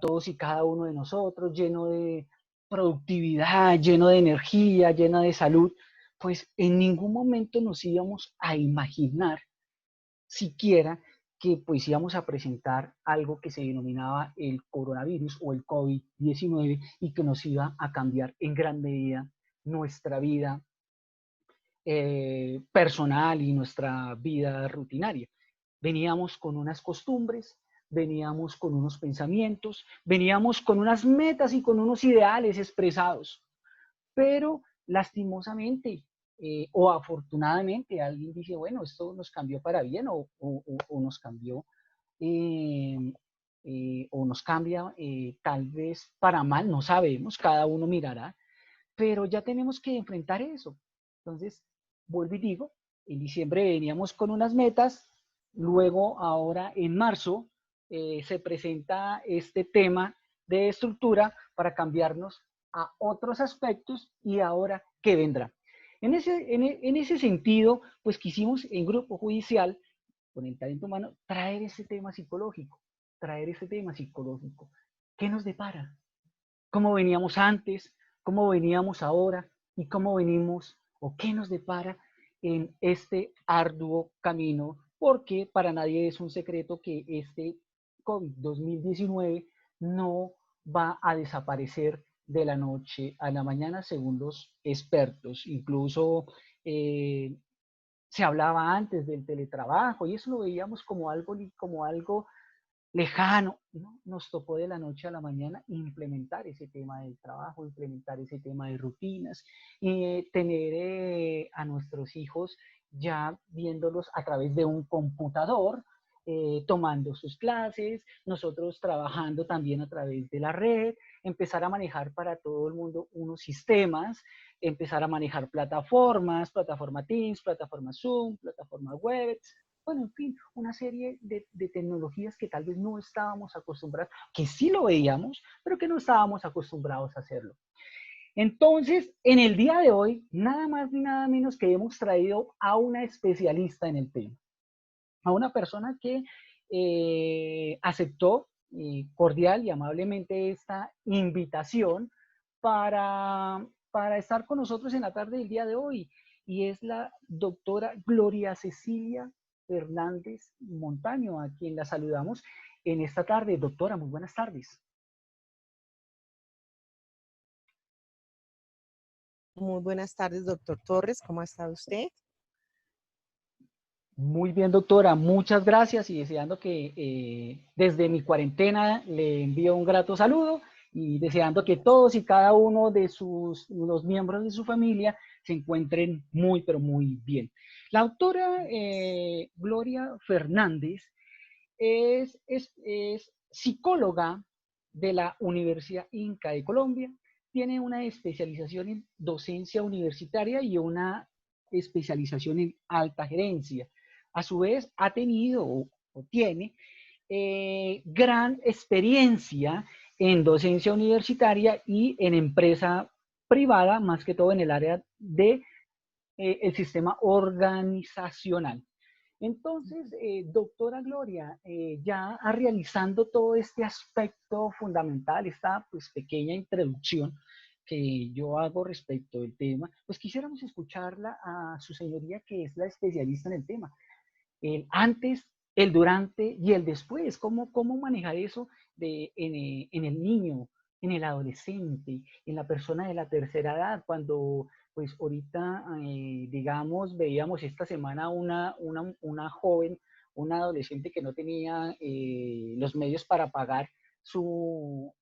todos y cada uno de nosotros, lleno de productividad, lleno de energía, lleno de salud, pues en ningún momento nos íbamos a imaginar siquiera que pues íbamos a presentar algo que se denominaba el coronavirus o el COVID-19 y que nos iba a cambiar en gran medida nuestra vida personal y nuestra vida rutinaria. Veníamos con unas costumbres, veníamos con unos pensamientos, veníamos con unas metas y con unos ideales expresados, pero lastimosamente o afortunadamente alguien dice, bueno, esto nos cambió para bien o nos cambió eh, o nos cambia tal vez para mal, no sabemos, cada uno mirará, pero ya tenemos que enfrentar eso. Entonces, vuelvo y digo, en diciembre veníamos con unas metas, luego ahora en marzo se presenta este tema de estructura para cambiarnos a otros aspectos y ahora qué vendrá. En ese sentido, pues quisimos en Grupo Judicial, con el talento humano, traer ese tema psicológico, traer ese tema psicológico. ¿Qué nos depara? ¿Cómo veníamos antes? ¿Cómo veníamos ahora? ¿Y cómo venimos o qué nos depara en este arduo camino? Porque para nadie es un secreto que este COVID-2019 no va a desaparecer de la noche a la mañana, según los expertos. Incluso se hablaba antes del teletrabajo y eso lo veíamos como algo lejano, ¿no? Nos tocó de la noche a la mañana implementar ese tema del trabajo, implementar ese tema de rutinas y tener a nuestros hijos ya viéndolos a través de un computador, tomando sus clases, nosotros trabajando también a través de la red, empezar a manejar para todo el mundo unos sistemas, empezar a manejar plataforma Teams, plataforma Zoom, plataforma web, bueno, en fin, una serie de tecnologías que tal vez no estábamos acostumbrados, que sí lo veíamos, pero que no estábamos acostumbrados a hacerlo. Entonces, en el día de hoy, nada más ni nada menos que hemos traído a una especialista en el tema, a una persona que aceptó cordial y amablemente esta invitación para estar con nosotros en la tarde del día de hoy. Y es la doctora Gloria Cecilia Fernández Montaño, a quien la saludamos en esta tarde. Doctora, muy buenas tardes. Muy buenas tardes, doctor Torres. ¿Cómo ha estado usted? Muy bien, doctora, muchas gracias y deseando que desde mi cuarentena le envío un grato saludo y deseando que todos y cada uno de los miembros de su familia se encuentren muy, pero muy bien. La autora Gloria Fernández es psicóloga de la Universidad Inca de Colombia, tiene una especialización en docencia universitaria y una especialización en alta gerencia. A su vez, ha tenido o tiene gran experiencia en docencia universitaria y en empresa privada, más que todo en el área de el sistema organizacional. Entonces, doctora Gloria, ya realizando todo este aspecto fundamental, esta pues pequeña introducción que yo hago respecto del tema, pues quisiéramos escucharla a su señoría, que es la especialista en el tema. El antes, el durante y el después. ¿Cómo manejar eso en el niño, en el adolescente, en la persona de la tercera edad? Cuando, pues ahorita, digamos, veíamos esta semana una joven, una adolescente que no tenía los medios para pagar su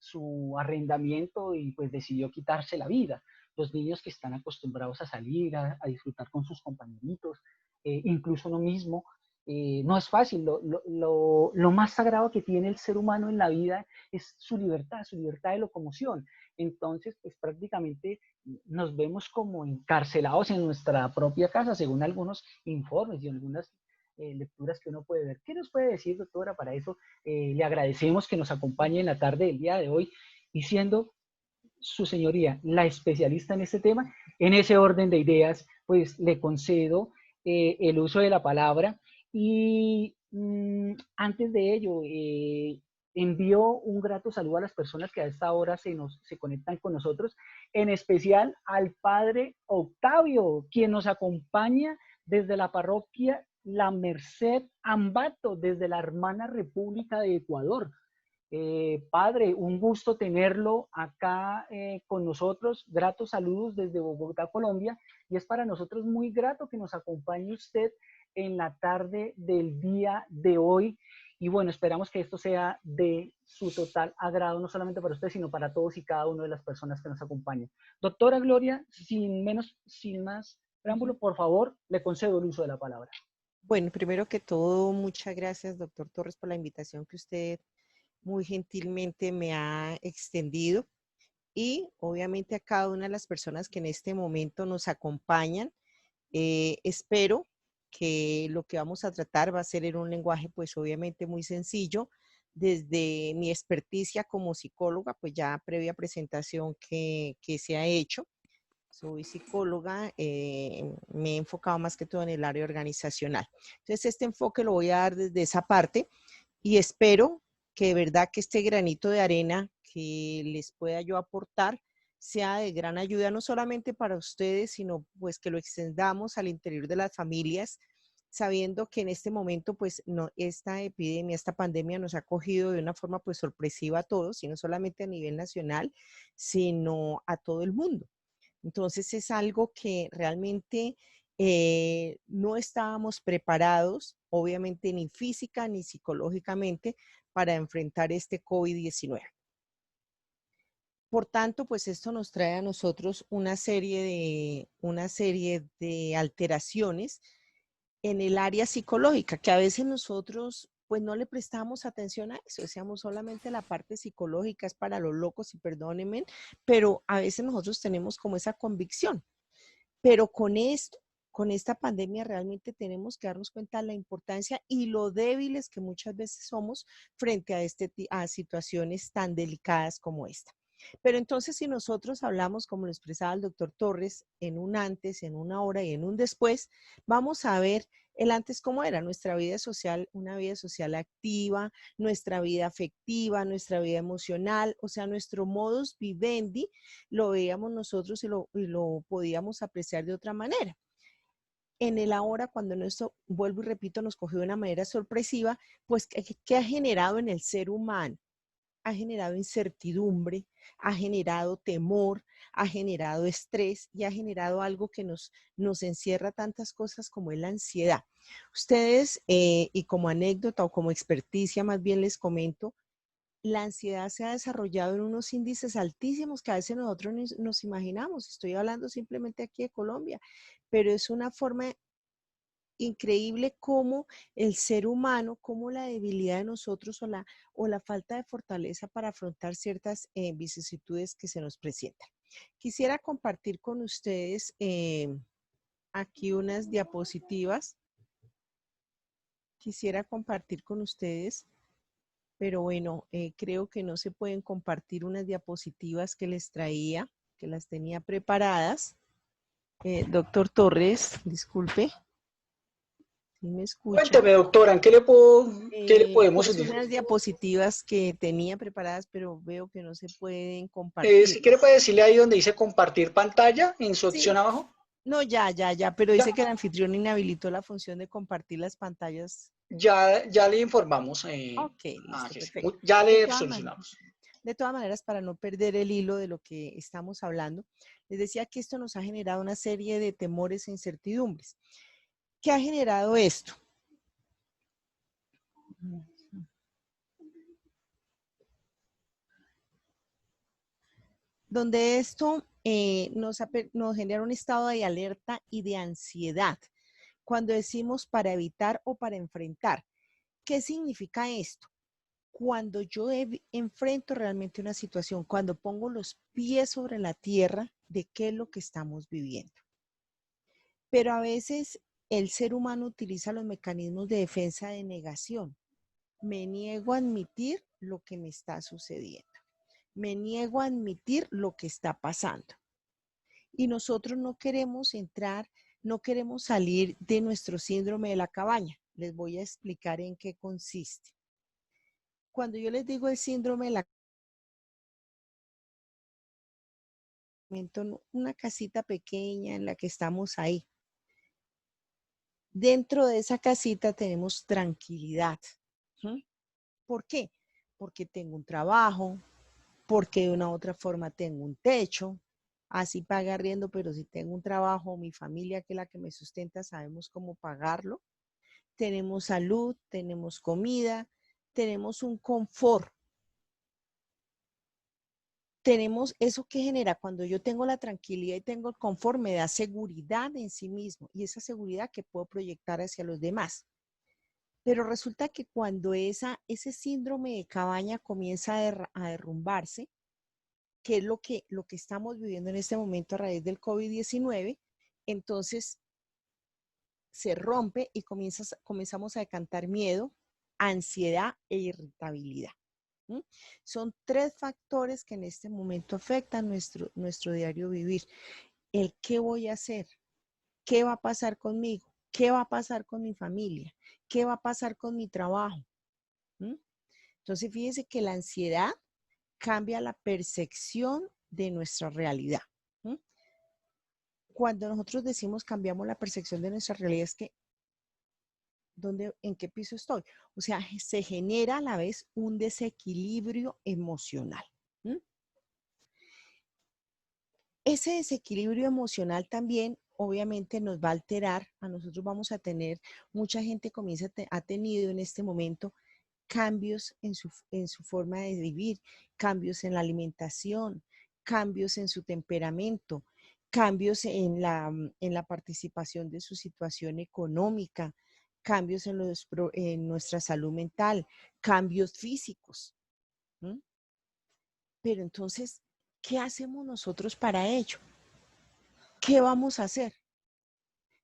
arrendamiento y pues decidió quitarse la vida. Los niños que están acostumbrados a salir, a disfrutar con sus compañeritos, incluso uno mismo, no es fácil. Lo más sagrado que tiene el ser humano en la vida es su libertad de locomoción. Entonces, pues prácticamente nos vemos como encarcelados en nuestra propia casa, según algunos informes y algunas lecturas que uno puede ver. ¿Qué nos puede decir, doctora? Para eso le agradecemos que nos acompañe en la tarde del día de hoy, y siendo su señoría la especialista en este tema, en ese orden de ideas, pues le concedo el uso de la palabra. Y antes de ello, Envío un grato saludo a las personas que a esta hora se conectan con nosotros, en especial al padre Octavio, quien nos acompaña desde la parroquia La Merced Ambato, desde la hermana República de Ecuador. Padre, un gusto tenerlo acá con nosotros. Gratos saludos desde Bogotá, Colombia. Y es para nosotros muy grato que nos acompañe usted en la tarde del día de hoy. Y bueno, esperamos que esto sea de su total agrado, no solamente para usted, sino para todos y cada una de las personas que nos acompañan. Doctora Gloria, sin más preámbulo, por favor, le concedo el uso de la palabra. Bueno, primero que todo, muchas gracias, doctor Torres, por la invitación que usted muy gentilmente me ha extendido y obviamente a cada una de las personas que en este momento nos acompañan. Espero que lo que vamos a tratar va a ser en un lenguaje pues obviamente muy sencillo. Desde mi experticia como psicóloga, pues ya previa presentación que se ha hecho. Soy psicóloga, me he enfocado más que todo en el área organizacional. Entonces, este enfoque lo voy a dar desde esa parte y espero que de verdad que este granito de arena que les pueda yo aportar sea de gran ayuda, no solamente para ustedes, sino pues que lo extendamos al interior de las familias, sabiendo que en este momento pues no, esta epidemia, esta pandemia nos ha cogido de una forma pues sorpresiva a todos, y no solamente a nivel nacional, sino a todo el mundo. Entonces es algo que realmente no estábamos preparados, obviamente ni física ni psicológicamente, para enfrentar este COVID-19. Por tanto, pues esto nos trae a nosotros una serie de alteraciones en el área psicológica, que a veces nosotros pues no le prestamos atención a eso, decíamos solamente la parte psicológica es para los locos y perdónenme, pero a veces nosotros tenemos como esa convicción. Pero con esto, con esta pandemia realmente tenemos que darnos cuenta de la importancia y lo débiles que muchas veces somos frente a situaciones tan delicadas como esta. Pero entonces si nosotros hablamos, como lo expresaba el doctor Torres, en un antes, en una hora y en un después, vamos a ver el antes cómo era nuestra vida social, una vida social activa, nuestra vida afectiva, nuestra vida emocional, o sea, nuestro modus vivendi lo veíamos nosotros y lo podíamos apreciar de otra manera. En el ahora, cuando esto, vuelvo y repito, nos cogió de una manera sorpresiva, pues, ¿qué ha generado en el ser humano? Ha generado incertidumbre, ha generado temor, ha generado estrés y ha generado algo que nos encierra tantas cosas como es la ansiedad. Ustedes, y como anécdota o como experticia más bien les comento, la ansiedad se ha desarrollado en unos índices altísimos que a veces nosotros nos imaginamos. Estoy hablando simplemente aquí de Colombia, pero es una forma increíble cómo el ser humano, cómo la debilidad de nosotros o la falta de fortaleza para afrontar ciertas vicisitudes que se nos presentan. Quisiera compartir con ustedes aquí unas diapositivas. Quisiera compartir con ustedes, pero bueno, creo que no se pueden compartir unas diapositivas que les traía, que las tenía preparadas. Doctor Torres, disculpe, ¿sí me escucha? Cuénteme, doctora, qué le podemos Pues decir? unas diapositivas que tenía preparadas, pero veo que no se pueden compartir. Si quiere puede decirle ahí donde dice compartir pantalla, en su opción Sí, abajo. no, ya, pero Ya, dice que el anfitrión inhabilitó la función de compartir las pantallas. ya le informamos Ok, a listo, Jessy. perfecto. Ya De le todas maneras. solucionamos. De todas maneras, para no perder el hilo de lo que estamos hablando, les decía que esto nos ha generado una serie de temores e incertidumbres. ¿Qué ha generado esto? Donde esto nos genera un estado de alerta y de ansiedad. Cuando decimos para evitar o para enfrentar, ¿qué significa esto? Cuando yo enfrento realmente una situación, cuando pongo los pies sobre la tierra de qué es lo que estamos viviendo. Pero a veces el ser humano utiliza los mecanismos de defensa de negación. Me niego a admitir lo que me está sucediendo. Me niego a admitir lo que está pasando. Y nosotros no queremos entrar, no queremos salir de nuestro síndrome de la cabaña. Les voy a explicar en qué consiste. Cuando yo les digo el síndrome de la una casita pequeña en la que estamos ahí. Dentro de esa casita tenemos tranquilidad. ¿Por qué? Porque tengo un trabajo, porque de una u otra forma tengo un techo, así paga arriendo, pero si tengo un trabajo, mi familia, que es la que me sustenta, sabemos cómo pagarlo. Tenemos salud, tenemos comida, tenemos un confort. Tenemos eso que genera cuando yo tengo la tranquilidad y tengo el confort, me da seguridad en sí mismo y esa seguridad que puedo proyectar hacia los demás. Pero resulta que cuando ese síndrome de cabaña comienza a derrumbarse, que es lo que estamos viviendo en este momento a raíz del COVID-19, entonces se rompe y comenzamos a decantar miedo, ansiedad e irritabilidad. Son 3 factores que en este momento afectan nuestro diario vivir. El qué voy a hacer, qué va a pasar conmigo, qué va a pasar con mi familia, qué va a pasar con mi trabajo. Entonces, fíjense que la ansiedad cambia la percepción de nuestra realidad. Cuando nosotros decimos cambiamos la percepción de nuestra realidad, es que ¿en qué piso estoy? O sea, se genera a la vez un desequilibrio emocional. Ese desequilibrio emocional también obviamente nos va a alterar, a nosotros vamos a tener, mucha gente ha tenido en este momento cambios en su forma de vivir, cambios en la alimentación, cambios en su temperamento, cambios en la participación de su situación económica, cambios en nuestra salud mental, cambios físicos. Pero entonces, ¿qué hacemos nosotros para ello? ¿Qué vamos a hacer?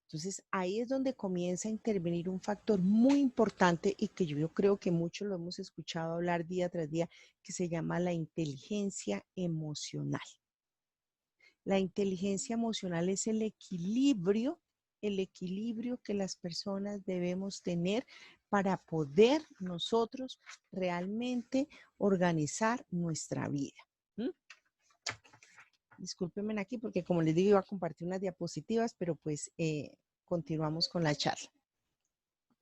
Entonces, ahí es donde comienza a intervenir un factor muy importante y que yo creo que muchos lo hemos escuchado hablar día tras día, que se llama la inteligencia emocional. La inteligencia emocional es el equilibrio que las personas debemos tener para poder nosotros realmente organizar nuestra vida. Discúlpenme aquí porque como les digo iba a compartir unas diapositivas, pero pues continuamos con la charla.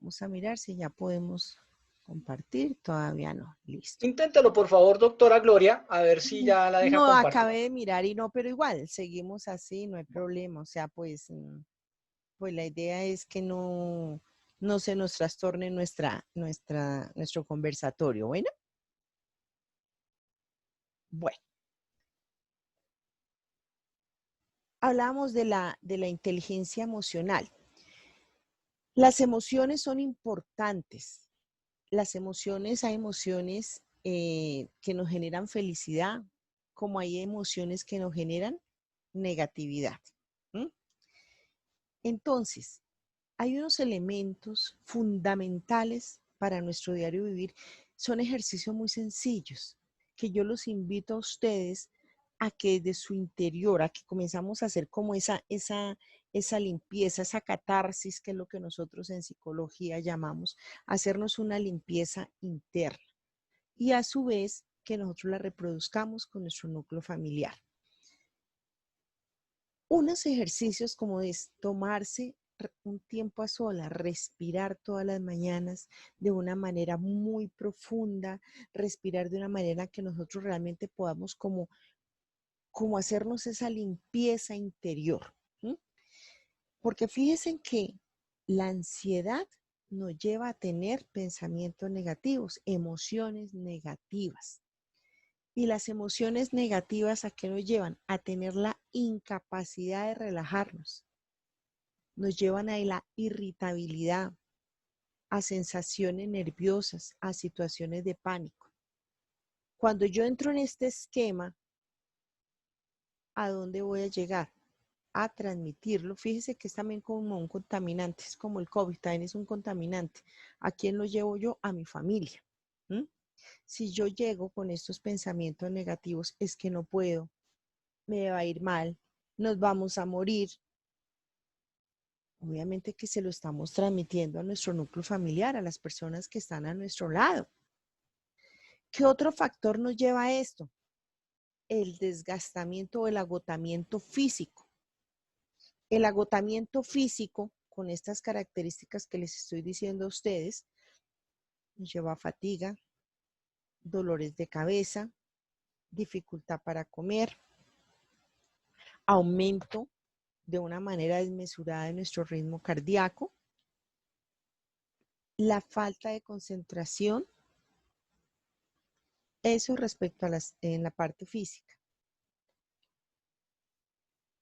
Vamos a mirar si ya podemos compartir. Todavía no. Listo. Inténtelo, por favor, doctora Gloria, a ver si ya la deja No, compartir. acabé de mirar y no, pero igual, seguimos así, no hay problema. O sea, pues la idea es que no se nos trastorne nuestro conversatorio. Bueno. Bueno. Hablamos de la inteligencia emocional. Las emociones son importantes. Hay emociones que nos generan felicidad, como hay emociones que nos generan negatividad. Entonces, hay unos elementos fundamentales para nuestro diario vivir. Son ejercicios muy sencillos que yo los invito a ustedes a que de su interior, a que comenzamos a hacer como esa limpieza, esa catarsis, que es lo que nosotros en psicología llamamos, hacernos una limpieza interna. Y a su vez, que nosotros la reproduzcamos con nuestro núcleo familiar. Unos ejercicios como es tomarse un tiempo a solas, respirar todas las mañanas de una manera muy profunda, respirar de una manera que nosotros realmente podamos como hacernos esa limpieza interior. Porque fíjense que la ansiedad nos lleva a tener pensamientos negativos, emociones negativas. Y las emociones negativas, ¿a qué nos llevan? A tener la incapacidad de relajarnos. Nos llevan a la irritabilidad, a sensaciones nerviosas, a situaciones de pánico. Cuando yo entro en este esquema, ¿a dónde voy a llegar? A transmitirlo. Fíjese que es también como un contaminante, es como el COVID, también es un contaminante. ¿A quién lo llevo yo? A mi familia. Si yo llego con estos pensamientos negativos, es que no puedo, me va a ir mal, nos vamos a morir. Obviamente que se lo estamos transmitiendo a nuestro núcleo familiar, a las personas que están a nuestro lado. ¿Qué otro factor nos lleva a esto? El desgastamiento o el agotamiento físico. El agotamiento físico, con estas características que les estoy diciendo a ustedes, nos lleva a fatiga, dolores de cabeza, dificultad para comer, aumento de una manera desmesurada de nuestro ritmo cardíaco, la falta de concentración, eso respecto a en la parte física.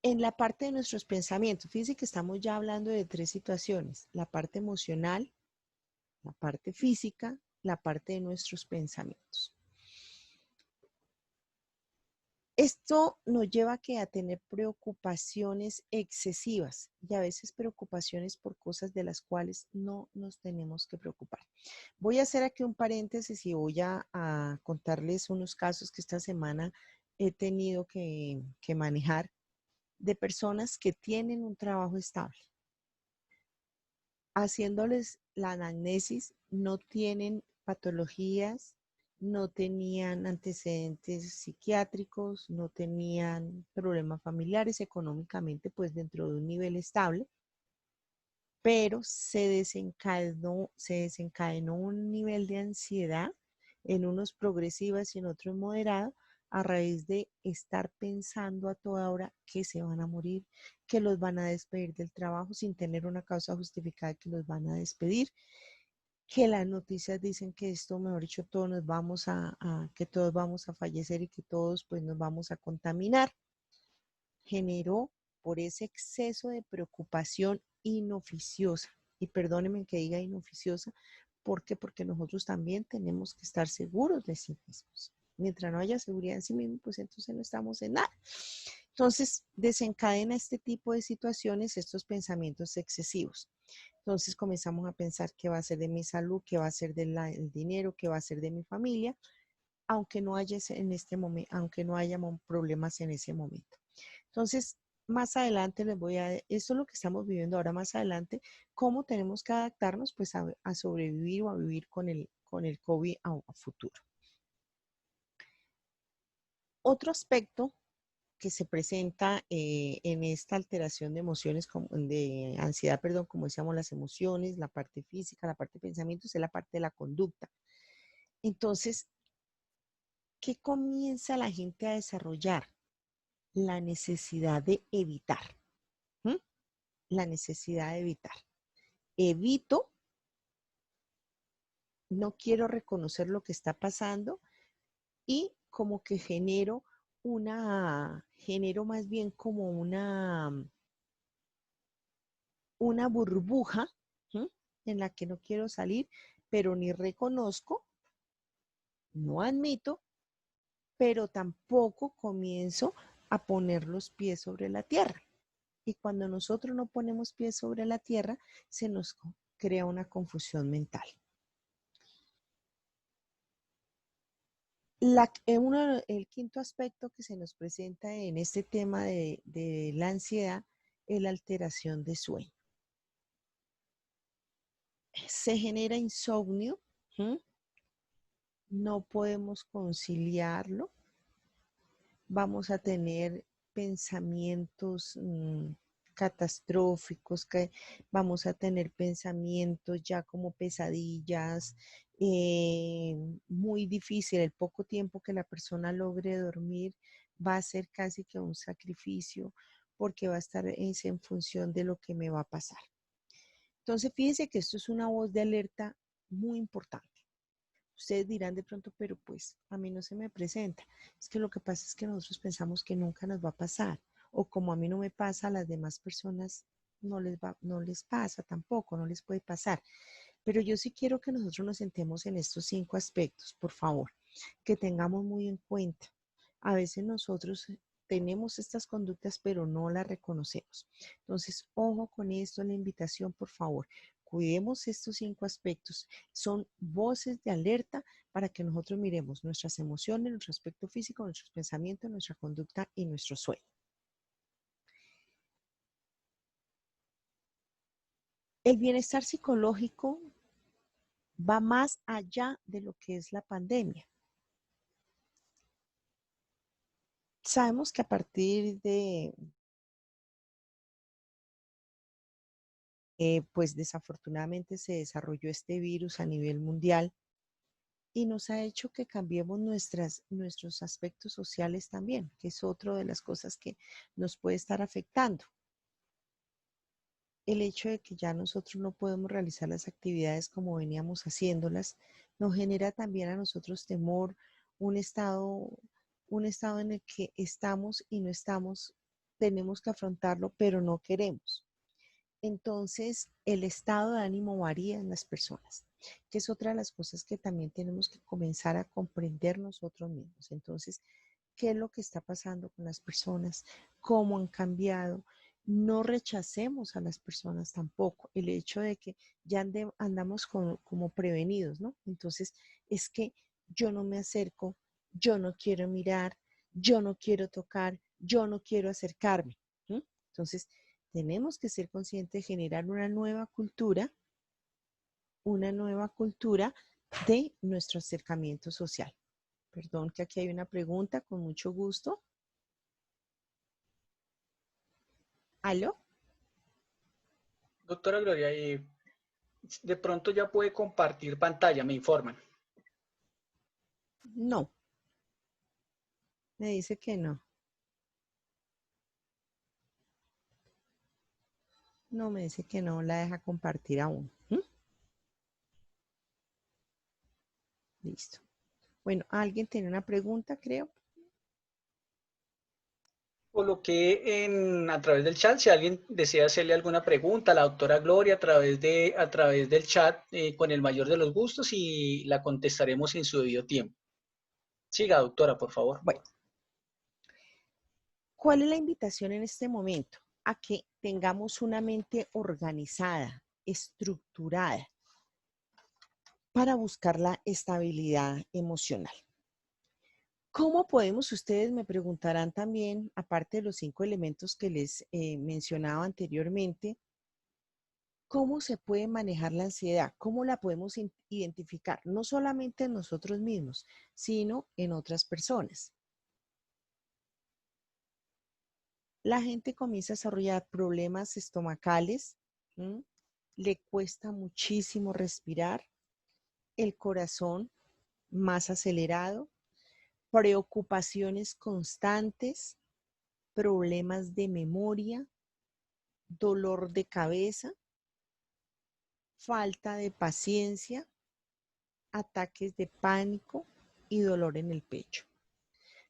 En la parte de nuestros pensamientos, fíjense que estamos ya hablando de 3 situaciones, la parte emocional, la parte física, la parte de nuestros pensamientos. Esto nos lleva a tener preocupaciones excesivas y a veces preocupaciones por cosas de las cuales no nos tenemos que preocupar. Voy a hacer aquí un paréntesis y voy a contarles unos casos que esta semana he tenido que manejar de personas que tienen un trabajo estable. Haciéndoles la anamnesis, no tienen patologías, no tenían antecedentes psiquiátricos, no tenían problemas familiares, económicamente pues dentro de un nivel estable, pero se desencadenó un nivel de ansiedad en unos progresivas y en otros moderados a raíz de estar pensando a toda hora que se van a morir, que los van a despedir del trabajo sin tener una causa justificada que los van a despedir, que las noticias dicen que esto, mejor dicho, todos nos vamos que todos vamos a fallecer y que todos pues nos vamos a contaminar. Generó por ese exceso de preocupación inoficiosa, y perdónenme que diga inoficiosa, ¿por qué? Porque nosotros también tenemos que estar seguros de sí mismos. Mientras no haya seguridad en sí mismo, pues entonces no estamos en nada. Entonces, desencadena este tipo de situaciones, estos pensamientos excesivos. Entonces comenzamos a pensar qué va a ser de mi salud, qué va a ser del dinero, qué va a ser de mi familia, aunque no haya en este momento, aunque no haya problemas en ese momento. Entonces, más adelante les voy a, esto es lo que estamos viviendo ahora más adelante, cómo tenemos que adaptarnos pues a sobrevivir o a vivir con el COVID a futuro. Otro aspecto que se presenta en esta alteración de emociones, de ansiedad, perdón, como decíamos, las emociones, la parte física, la parte de pensamientos, es la parte de la conducta. Entonces, ¿qué comienza la gente a desarrollar? La necesidad de evitar. ¿Mm? La necesidad de evitar. Evito, no quiero reconocer lo que está pasando y como que genero más bien como una burbuja, ¿sí?, en la que no quiero salir, pero ni reconozco, no admito, pero tampoco comienzo a poner los pies sobre la tierra. Y cuando nosotros no ponemos pies sobre la tierra, se nos crea una confusión mental. El quinto aspecto que se nos presenta en este tema de la ansiedad es la alteración de sueño. Se genera insomnio, ¿sí?, no podemos conciliarlo, vamos a tener pensamientos catastróficos, que vamos a tener pensamientos ya como pesadillas, muy difícil, el poco tiempo que la persona logre dormir va a ser casi que un sacrificio porque va a estar en función de lo que me va a pasar. Entonces, fíjense que esto es una voz de alerta muy importante. Ustedes dirán de pronto, pero pues a mí no se me presenta. Es que lo que pasa es que nosotros pensamos que nunca nos va a pasar. O como a mí no me pasa, a las demás personas no les pasa tampoco, no les puede pasar. Pero yo sí quiero que nosotros nos sentemos en estos 5 aspectos, por favor, que tengamos muy en cuenta. A veces nosotros tenemos estas conductas, pero no las reconocemos. Entonces, ojo con esto, la invitación, por favor. Cuidemos estos 5 aspectos. Son voces de alerta para que nosotros miremos nuestras emociones, nuestro aspecto físico, nuestros pensamientos, nuestra conducta y nuestro sueño. El bienestar psicológico va más allá de lo que es la pandemia. Sabemos que a partir de, pues desafortunadamente se desarrolló este virus a nivel mundial y nos ha hecho que cambiemos nuestros aspectos sociales también, que es otra de las cosas que nos puede estar afectando. El hecho de que ya nosotros no podemos realizar las actividades como veníamos haciéndolas, nos genera también a nosotros temor, un estado, un estado en el que estamos y no estamos, tenemos que afrontarlo, pero no queremos. Entonces, el estado de ánimo varía en las personas, que es otra de las cosas que también tenemos que comenzar a comprender nosotros mismos. Entonces, ¿qué es lo que está pasando con las personas? ¿Cómo han cambiado? No rechacemos a las personas tampoco. El hecho de que ya andamos como prevenidos, ¿no? Entonces, es que yo no me acerco, yo no quiero mirar, yo no quiero tocar, yo no quiero acercarme. ¿Mm? Entonces, tenemos que ser conscientes de generar una nueva cultura de nuestro acercamiento social. Perdón que aquí hay una pregunta, con mucho gusto. ¿Aló? Doctora Gloria, de pronto ya puede compartir pantalla, me informan. No, me dice que no. No, me dice que no la deja compartir aún. ¿Mm? Listo. Bueno, alguien tiene una pregunta, creo. Coloqué a través del chat si alguien desea hacerle alguna pregunta a la doctora Gloria a través del chat con el mayor de los gustos y la contestaremos en su debido tiempo. Siga, doctora, por favor. Bueno, ¿cuál es la invitación en este momento? A que tengamos una mente organizada, estructurada, para buscar la estabilidad emocional. ¿Cómo podemos, ustedes me preguntarán también, aparte de los 5 elementos que les mencionaba anteriormente, cómo se puede manejar la ansiedad? ¿Cómo la podemos identificar? No solamente en nosotros mismos, sino en otras personas. La gente comienza a desarrollar problemas estomacales, ¿m? Le cuesta muchísimo respirar, el corazón más acelerado, preocupaciones constantes, problemas de memoria, dolor de cabeza, falta de paciencia, ataques de pánico y dolor en el pecho.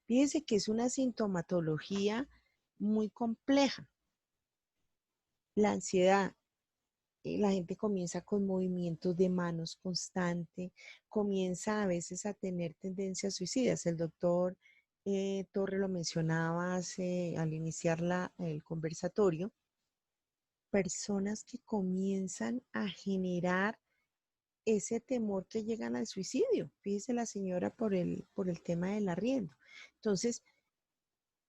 Fíjense que es una sintomatología muy compleja. La ansiedad, la gente comienza con movimientos de manos constante, comienza a veces a tener tendencias suicidas. El doctor Torre lo mencionaba al iniciar el conversatorio, personas que comienzan a generar ese temor que llegan al suicidio. Fíjese la señora por el tema del arriendo. Entonces,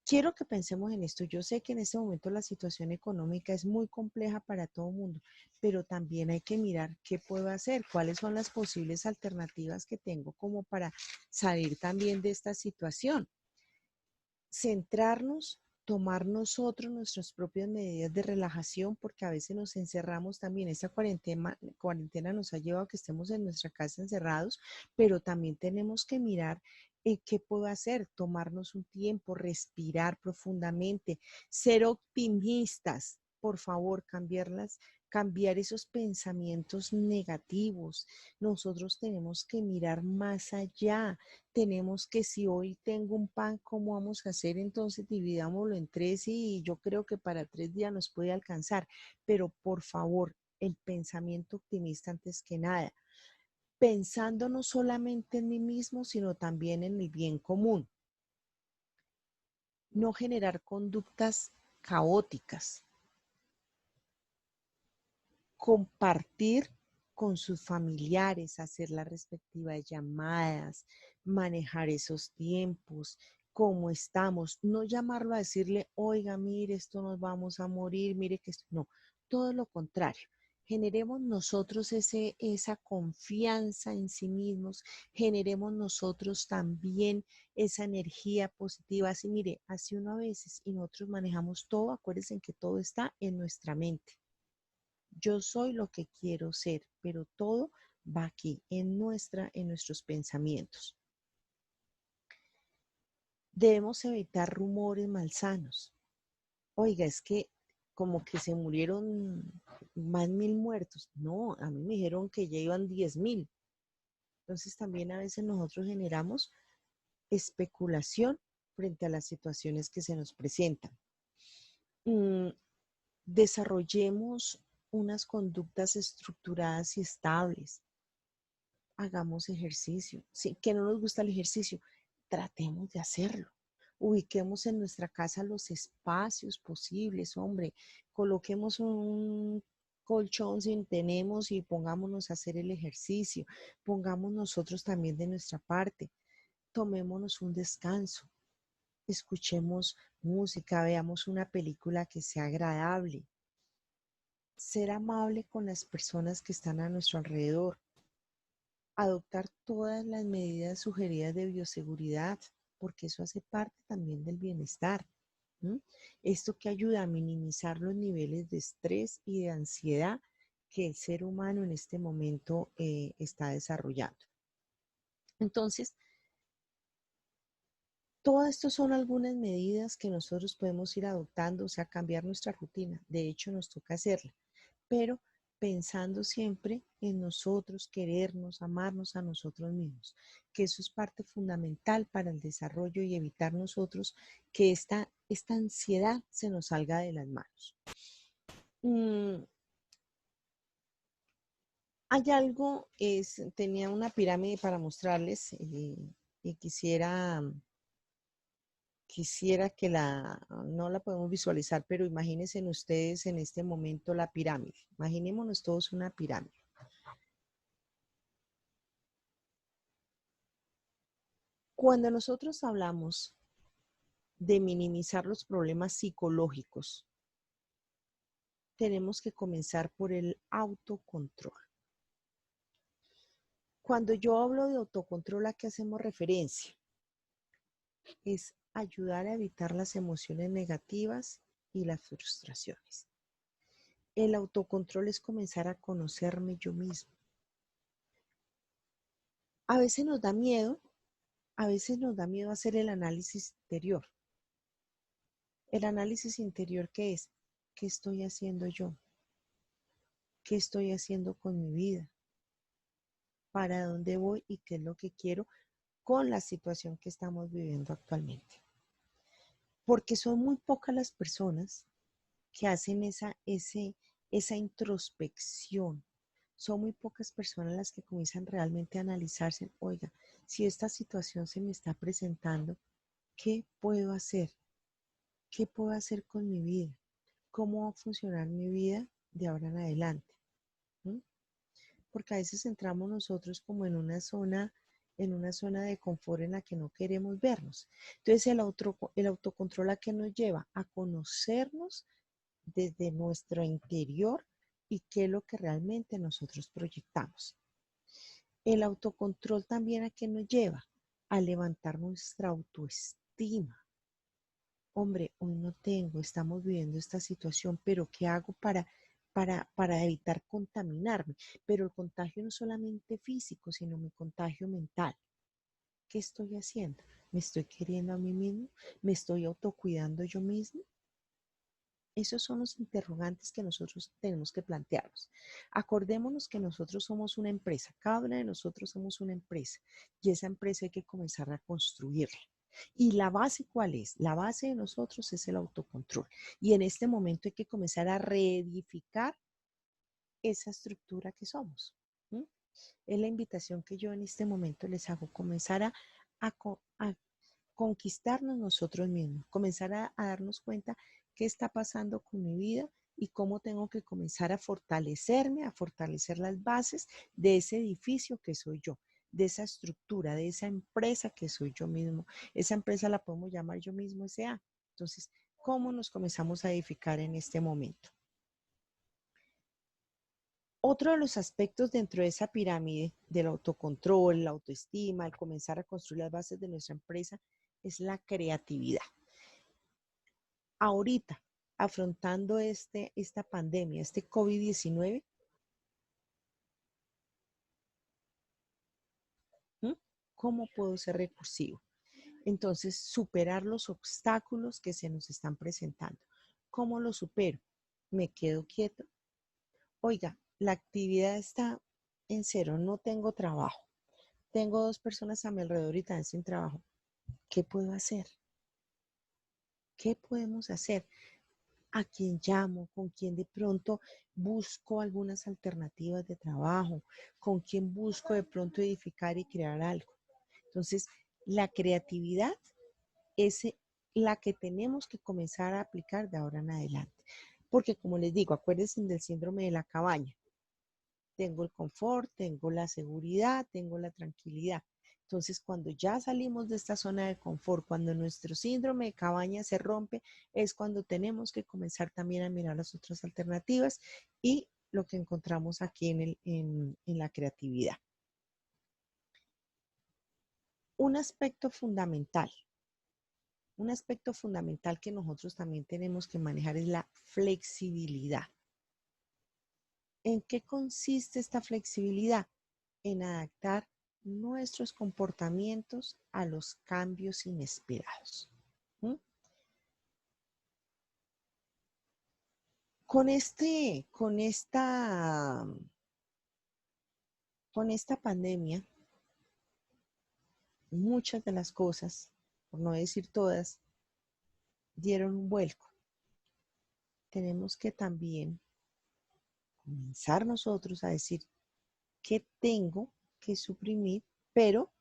quiero que pensemos en esto. Yo sé que en este momento la situación económica es muy compleja para todo el mundo, pero también hay que mirar qué puedo hacer, cuáles son las posibles alternativas que tengo como para salir también de esta situación. Centrarnos, tomar nosotros nuestras propias medidas de relajación, porque a veces nos encerramos también. Esta cuarentena nos ha llevado a que estemos en nuestra casa encerrados, pero también tenemos que mirar qué puedo hacer, tomarnos un tiempo, respirar profundamente, ser optimistas, por favor, cambiar esos pensamientos negativos. Nosotros tenemos que mirar más allá. Tenemos que, si hoy tengo un pan, ¿cómo vamos a hacer? Entonces dividámoslo en 3 y yo creo que para 3 días nos puede alcanzar. Pero por favor, el pensamiento optimista antes que nada, pensando no solamente en mí mismo, sino también en el bien común. No generar conductas caóticas. Compartir con sus familiares, hacer las respectivas llamadas, manejar esos tiempos, cómo estamos, no llamarlo a decirle, oiga, mire, esto nos vamos a morir, mire que esto, no, todo lo contrario, Generemos nosotros esa confianza en sí mismos, generemos nosotros también esa energía positiva. Así, mire, así uno a veces y nosotros manejamos todo, acuérdense que todo está en nuestra mente. Yo soy lo que quiero ser, pero todo va aquí, en nuestros pensamientos. Debemos evitar rumores malsanos. Oiga, es que como que se murieron más 1000 muertos. No, a mí me dijeron que ya iban 10.000. Entonces también a veces nosotros generamos especulación frente a las situaciones que se nos presentan. Desarrollemos unas conductas estructuradas y estables. Hagamos ejercicio. Si que no nos gusta el ejercicio, tratemos de hacerlo. Ubiquemos en nuestra casa los espacios posibles, hombre. Coloquemos un colchón si tenemos y pongámonos a hacer el ejercicio. Pongamos nosotros también de nuestra parte. Tomémonos un descanso. Escuchemos música, veamos una película que sea agradable. Ser amable con las personas que están a nuestro alrededor. Adoptar todas las medidas sugeridas de bioseguridad, porque eso hace parte también del bienestar. ¿Mm? Esto que ayuda a minimizar los niveles de estrés y de ansiedad que el ser humano en este momento está desarrollando. Entonces, todo esto son algunas medidas que nosotros podemos ir adoptando, o sea, cambiar nuestra rutina. De hecho, nos toca hacerla, pero pensando siempre en nosotros, querernos, amarnos a nosotros mismos, que eso es parte fundamental para el desarrollo y evitar nosotros que esta ansiedad se nos salga de las manos. Hay algo, tenía una pirámide para mostrarles y quisiera que no la podemos visualizar, pero imagínense ustedes en este momento la pirámide. Imaginémonos todos una pirámide. Cuando nosotros hablamos de minimizar los problemas psicológicos, tenemos que comenzar por el autocontrol. Cuando yo hablo de autocontrol, ¿a qué hacemos referencia? Es ayudar a evitar las emociones negativas y las frustraciones. El autocontrol es comenzar a conocerme yo mismo. A veces nos da miedo hacer el análisis interior. El análisis interior, ¿qué es? ¿Qué estoy haciendo yo? ¿Qué estoy haciendo con mi vida? ¿Para dónde voy y qué es lo que quiero con la situación que estamos viviendo actualmente? Porque son muy pocas las personas que hacen esa introspección. Son muy pocas personas las que comienzan realmente a analizarse. Oiga, si esta situación se me está presentando, ¿qué puedo hacer? ¿Qué puedo hacer con mi vida? ¿Cómo va a funcionar mi vida de ahora en adelante? ¿Mm? Porque a veces entramos nosotros como en una zona de confort en la que no queremos vernos. Entonces el autocontrol, ¿a qué nos lleva? A conocernos desde nuestro interior y qué es lo que realmente nosotros proyectamos. El autocontrol también, ¿a qué nos lleva? A levantar nuestra autoestima. Hombre, hoy no tengo, estamos viviendo esta situación, pero ¿qué hago para evitar contaminarme? Pero el contagio no es solamente físico, sino mi contagio mental. ¿Qué estoy haciendo? ¿Me estoy queriendo a mí mismo? ¿Me estoy autocuidando yo mismo? Esos son los interrogantes que nosotros tenemos que plantearnos. Acordémonos que nosotros somos una empresa, cada una de nosotros somos una empresa y esa empresa hay que comenzar a construirla. ¿Y la base cuál es? La base de nosotros es el autocontrol. Y en este momento hay que comenzar a reedificar esa estructura que somos. ¿Mm? Es la invitación que yo en este momento les hago, comenzar a conquistarnos nosotros mismos, comenzar a darnos cuenta qué está pasando con mi vida y cómo tengo que comenzar a fortalecerme, a fortalecer las bases de ese edificio que soy yo, de esa estructura, de esa empresa que soy yo mismo. Esa empresa la podemos llamar yo mismo S.A. Entonces, ¿cómo nos comenzamos a edificar en este momento? Otro de los aspectos dentro de esa pirámide del autocontrol, la autoestima, el comenzar a construir las bases de nuestra empresa, es la creatividad. Ahorita, afrontando esta pandemia, este COVID-19, ¿cómo puedo ser recursivo? Entonces, superar los obstáculos que se nos están presentando. ¿Cómo lo supero? ¿Me quedo quieto? Oiga, la actividad está en cero, no tengo trabajo. Tengo 2 personas a mi alrededor y están sin trabajo. ¿Qué puedo hacer? ¿Qué podemos hacer? ¿A quién llamo? ¿Con quién de pronto busco algunas alternativas de trabajo? ¿Con quién busco de pronto edificar y crear algo? Entonces, la creatividad es la que tenemos que comenzar a aplicar de ahora en adelante. Porque como les digo, acuérdense del síndrome de la cabaña. Tengo el confort, tengo la seguridad, tengo la tranquilidad. Entonces, cuando ya salimos de esta zona de confort, cuando nuestro síndrome de cabaña se rompe, es cuando tenemos que comenzar también a mirar las otras alternativas y lo que encontramos aquí en la creatividad. Un aspecto fundamental que nosotros también tenemos que manejar es la flexibilidad. ¿En qué consiste esta flexibilidad? En adaptar nuestros comportamientos a los cambios inesperados. ¿Mm? Con esta pandemia, muchas de las cosas, por no decir todas, dieron un vuelco. Tenemos que también comenzar nosotros a decir qué tengo que suprimir, pero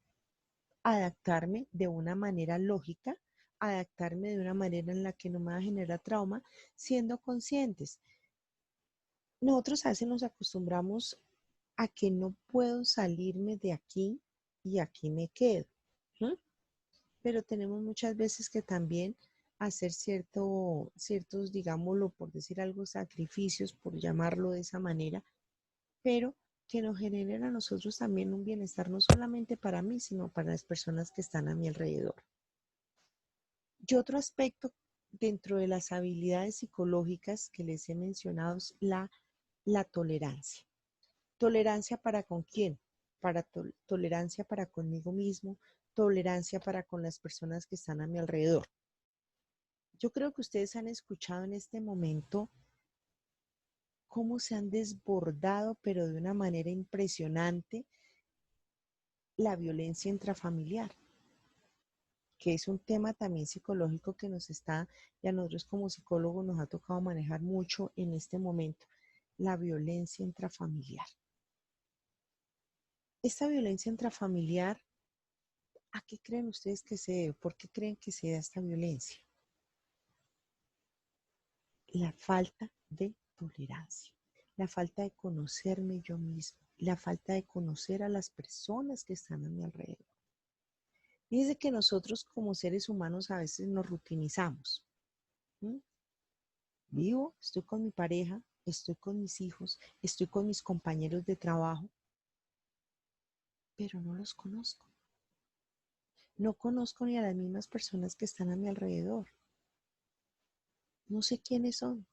adaptarme de una manera lógica, adaptarme de una manera en la que no me va a generar trauma, siendo conscientes. Nosotros a veces nos acostumbramos a que no puedo salirme de aquí y aquí me quedo. ¿No? Pero tenemos muchas veces que también hacer ciertos, digámoslo, por decir algo, sacrificios, por llamarlo de esa manera, pero que nos generen a nosotros también un bienestar, no solamente para mí, sino para las personas que están a mi alrededor. Y otro aspecto dentro de las habilidades psicológicas que les he mencionado es la tolerancia. ¿Tolerancia para con quién? Tolerancia para conmigo mismo, tolerancia para con las personas que están a mi alrededor. Yo creo que ustedes han escuchado en este momento cómo se han desbordado, pero de una manera impresionante, la violencia intrafamiliar, que es un tema también psicológico que y a nosotros como psicólogos nos ha tocado manejar mucho en este momento, la violencia intrafamiliar. Esta violencia intrafamiliar, ¿a qué creen ustedes que se debe? ¿Por qué creen que se da esta violencia? La falta de tolerancia, la falta de conocerme yo mismo, la falta de conocer a las personas que están a mi alrededor. Dice que nosotros como seres humanos a veces nos rutinizamos. ¿Mm? Vivo, estoy con mi pareja, estoy con mis hijos, estoy con mis compañeros de trabajo, pero no los conozco. No conozco ni a las mismas personas que están a mi alrededor. No sé quiénes son.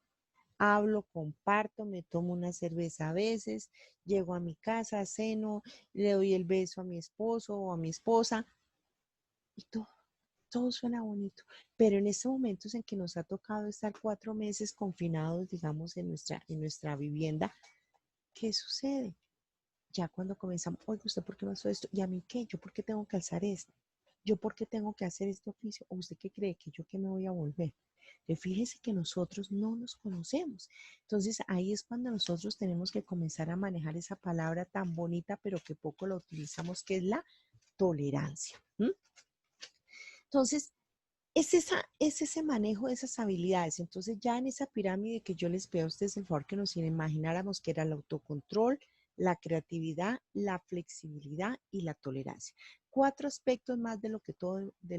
Hablo, comparto, me tomo una cerveza a veces, llego a mi casa, ceno, le doy el beso a mi esposo o a mi esposa y todo suena bonito. Pero en estos momentos en que nos ha tocado estar 4 meses confinados, digamos, en nuestra vivienda, ¿qué sucede? Ya cuando comenzamos, oiga, ¿usted por qué no hizo esto? ¿Y a mí qué? ¿Yo por qué tengo que alzar esto? ¿Yo por qué tengo que hacer este oficio? ¿O usted qué cree? ¿Que yo qué me voy a volver? Fíjese que nosotros no nos conocemos. Entonces ahí es cuando nosotros tenemos que comenzar a manejar esa palabra tan bonita, pero que poco la utilizamos, que es la tolerancia. ¿Mm? Entonces, es ese manejo de esas habilidades. Entonces, ya en esa pirámide que yo les pido a ustedes el favor que nos imagináramos que era el autocontrol, la creatividad, la flexibilidad y la tolerancia. 4 aspectos más de lo que de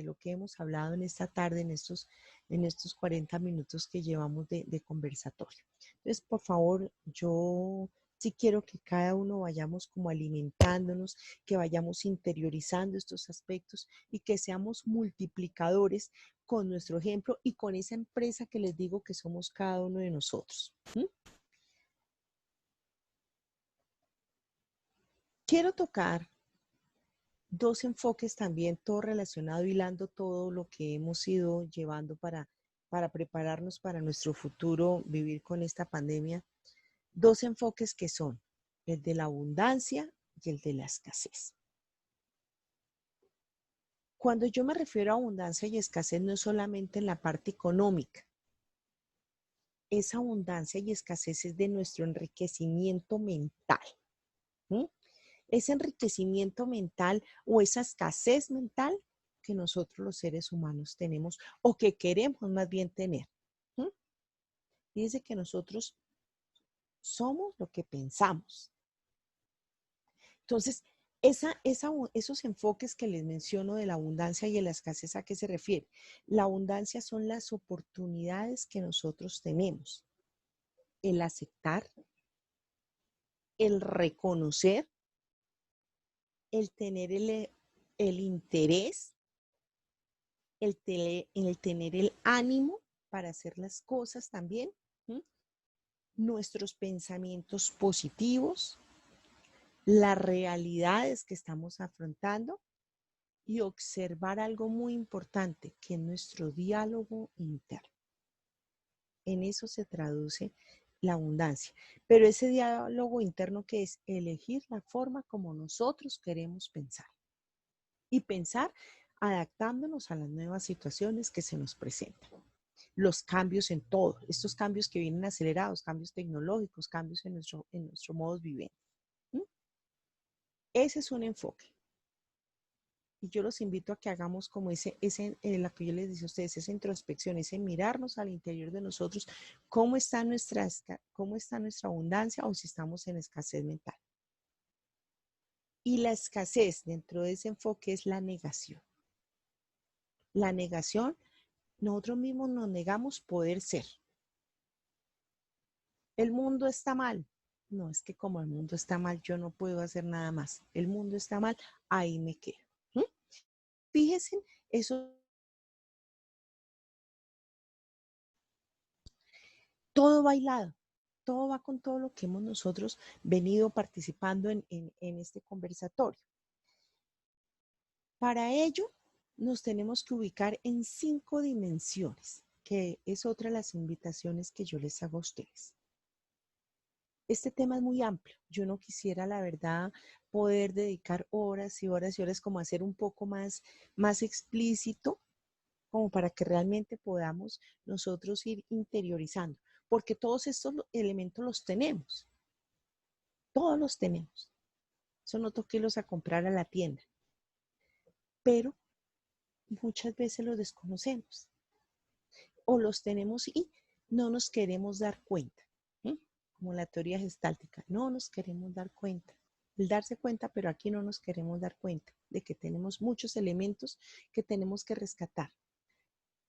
lo que hemos hablado en esta tarde, en estos 40 minutos que llevamos de conversatorio. Entonces, por favor, yo Sí quiero que cada uno vayamos como alimentándonos, que vayamos interiorizando estos aspectos y que seamos multiplicadores con nuestro ejemplo y con esa empresa que les digo que somos cada uno de nosotros. ¿Mm? Quiero tocar dos enfoques también, todo relacionado, hilando todo lo que hemos ido llevando para prepararnos para nuestro futuro, vivir con esta pandemia. Dos enfoques que son el de la abundancia y el de la escasez. Cuando yo me refiero a abundancia y escasez, no es solamente en la parte económica. Esa abundancia y escasez es de nuestro enriquecimiento mental. ¿Sí? Ese enriquecimiento mental o esa escasez mental que nosotros los seres humanos tenemos o que queremos más bien tener. ¿Sí? Dice que nosotros somos lo que pensamos. Entonces, esos enfoques que les menciono de la abundancia y de la escasez, ¿a qué se refiere? La abundancia son las oportunidades que nosotros tenemos. El aceptar, el reconocer, el tener el interés, el tener el ánimo para hacer las cosas también, ¿sí? Nuestros pensamientos positivos, las realidades que estamos afrontando y observar algo muy importante, que es nuestro diálogo interno. En eso se traduce la abundancia. Pero ese diálogo interno que es elegir la forma como nosotros queremos pensar. Y pensar adaptándonos a las nuevas situaciones que se nos presentan. Los cambios en todo, estos cambios que vienen acelerados, cambios tecnológicos, cambios en nuestro modo de vivir. ¿Mm? Ese es un enfoque. Y yo los invito a que hagamos como la que yo les decía a ustedes, esa introspección, ese mirarnos al interior de nosotros, cómo está nuestra abundancia o si estamos en escasez mental. Y la escasez dentro de ese enfoque es la negación. La negación, nosotros mismos nos negamos poder ser. El mundo está mal. No, es que como el mundo está mal, yo no puedo hacer nada más. El mundo está mal, ahí me quedo. ¿Mm? Fíjense, eso todo bailado, todo va con todo lo que hemos nosotros venido participando en este conversatorio. Para ello, nos tenemos que ubicar en 5 dimensiones, que es otra de las invitaciones que yo les hago a ustedes. Este tema es muy amplio. Yo no quisiera, la verdad, poder dedicar horas y horas y horas como hacer un poco más explícito, como para que realmente podamos nosotros ir interiorizando, porque todos estos elementos los tenemos, todos los tenemos. Eso no toca irlos a comprar a la tienda, pero muchas veces los desconocemos o los tenemos y no nos queremos dar cuenta, ¿sí? Como la teoría gestáltica, no nos queremos dar cuenta. El darse cuenta, pero aquí no nos queremos dar cuenta de que tenemos muchos elementos que tenemos que rescatar.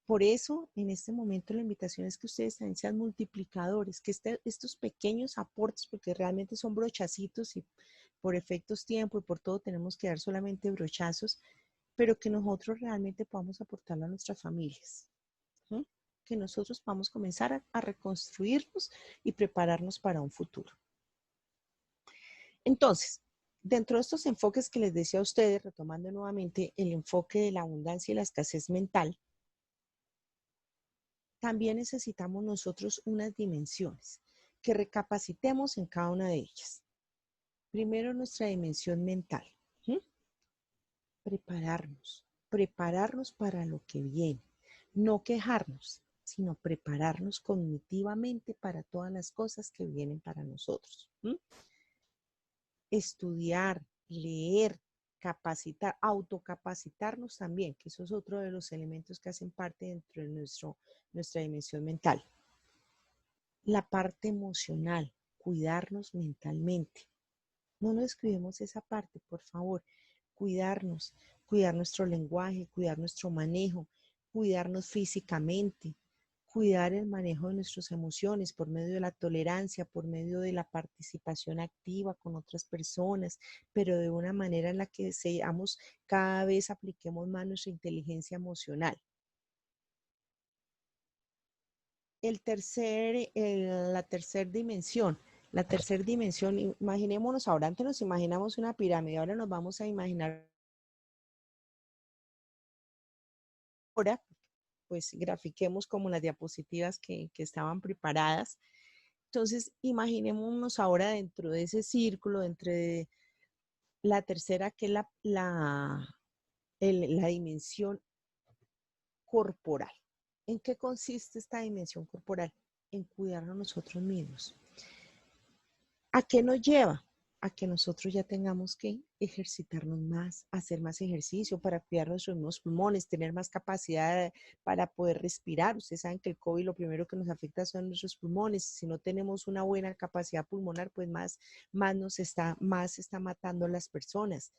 Por eso, en este momento, la invitación es que ustedes también sean multiplicadores, que estos pequeños aportes, porque realmente son brochacitos y por efectos tiempo y por todo tenemos que dar solamente brochazos, pero que nosotros realmente podamos aportarlo a nuestras familias, ¿sí? Que nosotros podamos comenzar a reconstruirnos y prepararnos para un futuro. Entonces, dentro de estos enfoques que les decía a ustedes, retomando nuevamente el enfoque de la abundancia y la escasez mental, también necesitamos nosotros unas dimensiones, que recapacitemos en cada una de ellas. Primero, nuestra dimensión mental. ¿Sí? Prepararnos para lo que viene. No quejarnos, sino prepararnos cognitivamente para todas las cosas que vienen para nosotros. ¿Sí? Estudiar, leer, capacitar, autocapacitarnos también, que eso es otro de los elementos que hacen parte dentro de nuestra dimensión mental. La parte emocional, cuidarnos mentalmente. No nos descuidemos esa parte, por favor. Cuidarnos, cuidar nuestro lenguaje, cuidar nuestro manejo, cuidarnos físicamente, cuidar el manejo de nuestras emociones por medio de la tolerancia, por medio de la participación activa con otras personas, pero de una manera en la que seamos, cada vez apliquemos más nuestra inteligencia emocional. La tercera dimensión. La tercera dimensión, imaginémonos, ahora antes nos imaginamos una pirámide, ahora nos vamos a imaginar ahora, pues grafiquemos como las diapositivas que estaban preparadas. Entonces, imaginémonos ahora dentro de ese círculo, entre la tercera, que es la dimensión corporal. ¿En qué consiste esta dimensión corporal? En cuidarnos a nosotros mismos. ¿A qué nos lleva? A que nosotros ya tengamos que ejercitarnos más, hacer más ejercicio para cuidar nuestros mismos pulmones, tener más capacidad para poder respirar. Ustedes saben que el COVID lo primero que nos afecta son nuestros pulmones. Si no tenemos una buena capacidad pulmonar, pues más está matando a las personas.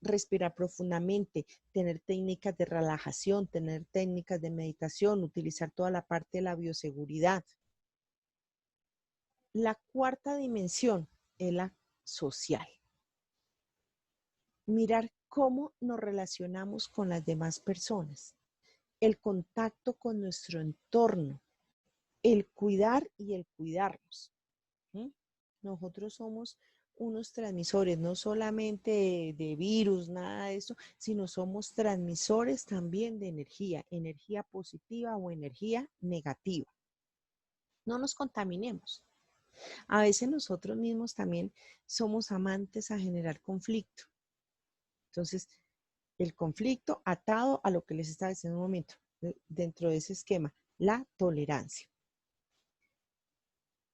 Respirar profundamente, tener técnicas de relajación, tener técnicas de meditación, utilizar toda la parte de la bioseguridad. La cuarta dimensión es la social. Mirar cómo nos relacionamos con las demás personas, el contacto con nuestro entorno, el cuidar y el cuidarnos. Nosotros somos unos transmisores, no solamente de virus, nada de eso, sino somos transmisores también de energía positiva o energía negativa. No nos contaminemos. A veces nosotros mismos también somos amantes a generar conflicto. Entonces, el conflicto atado a lo que les estaba diciendo un momento, dentro de ese esquema, la tolerancia.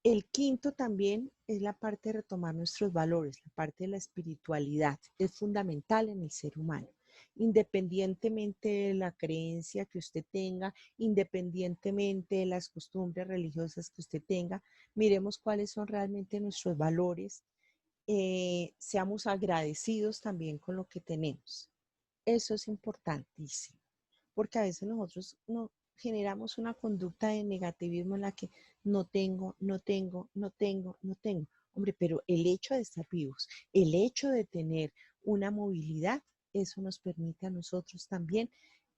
El quinto también es la parte de retomar nuestros valores, la parte de la espiritualidad. Es fundamental en el ser humano, independientemente de la creencia que usted tenga, independientemente de las costumbres religiosas que usted tenga. Miremos cuáles son realmente nuestros valores. Seamos agradecidos también con lo que tenemos. Eso es importantísimo, porque a veces nosotros no generamos una conducta de negativismo en la que no tengo. Hombre, pero el hecho de estar vivos, el hecho de tener una movilidad, eso nos permite a nosotros también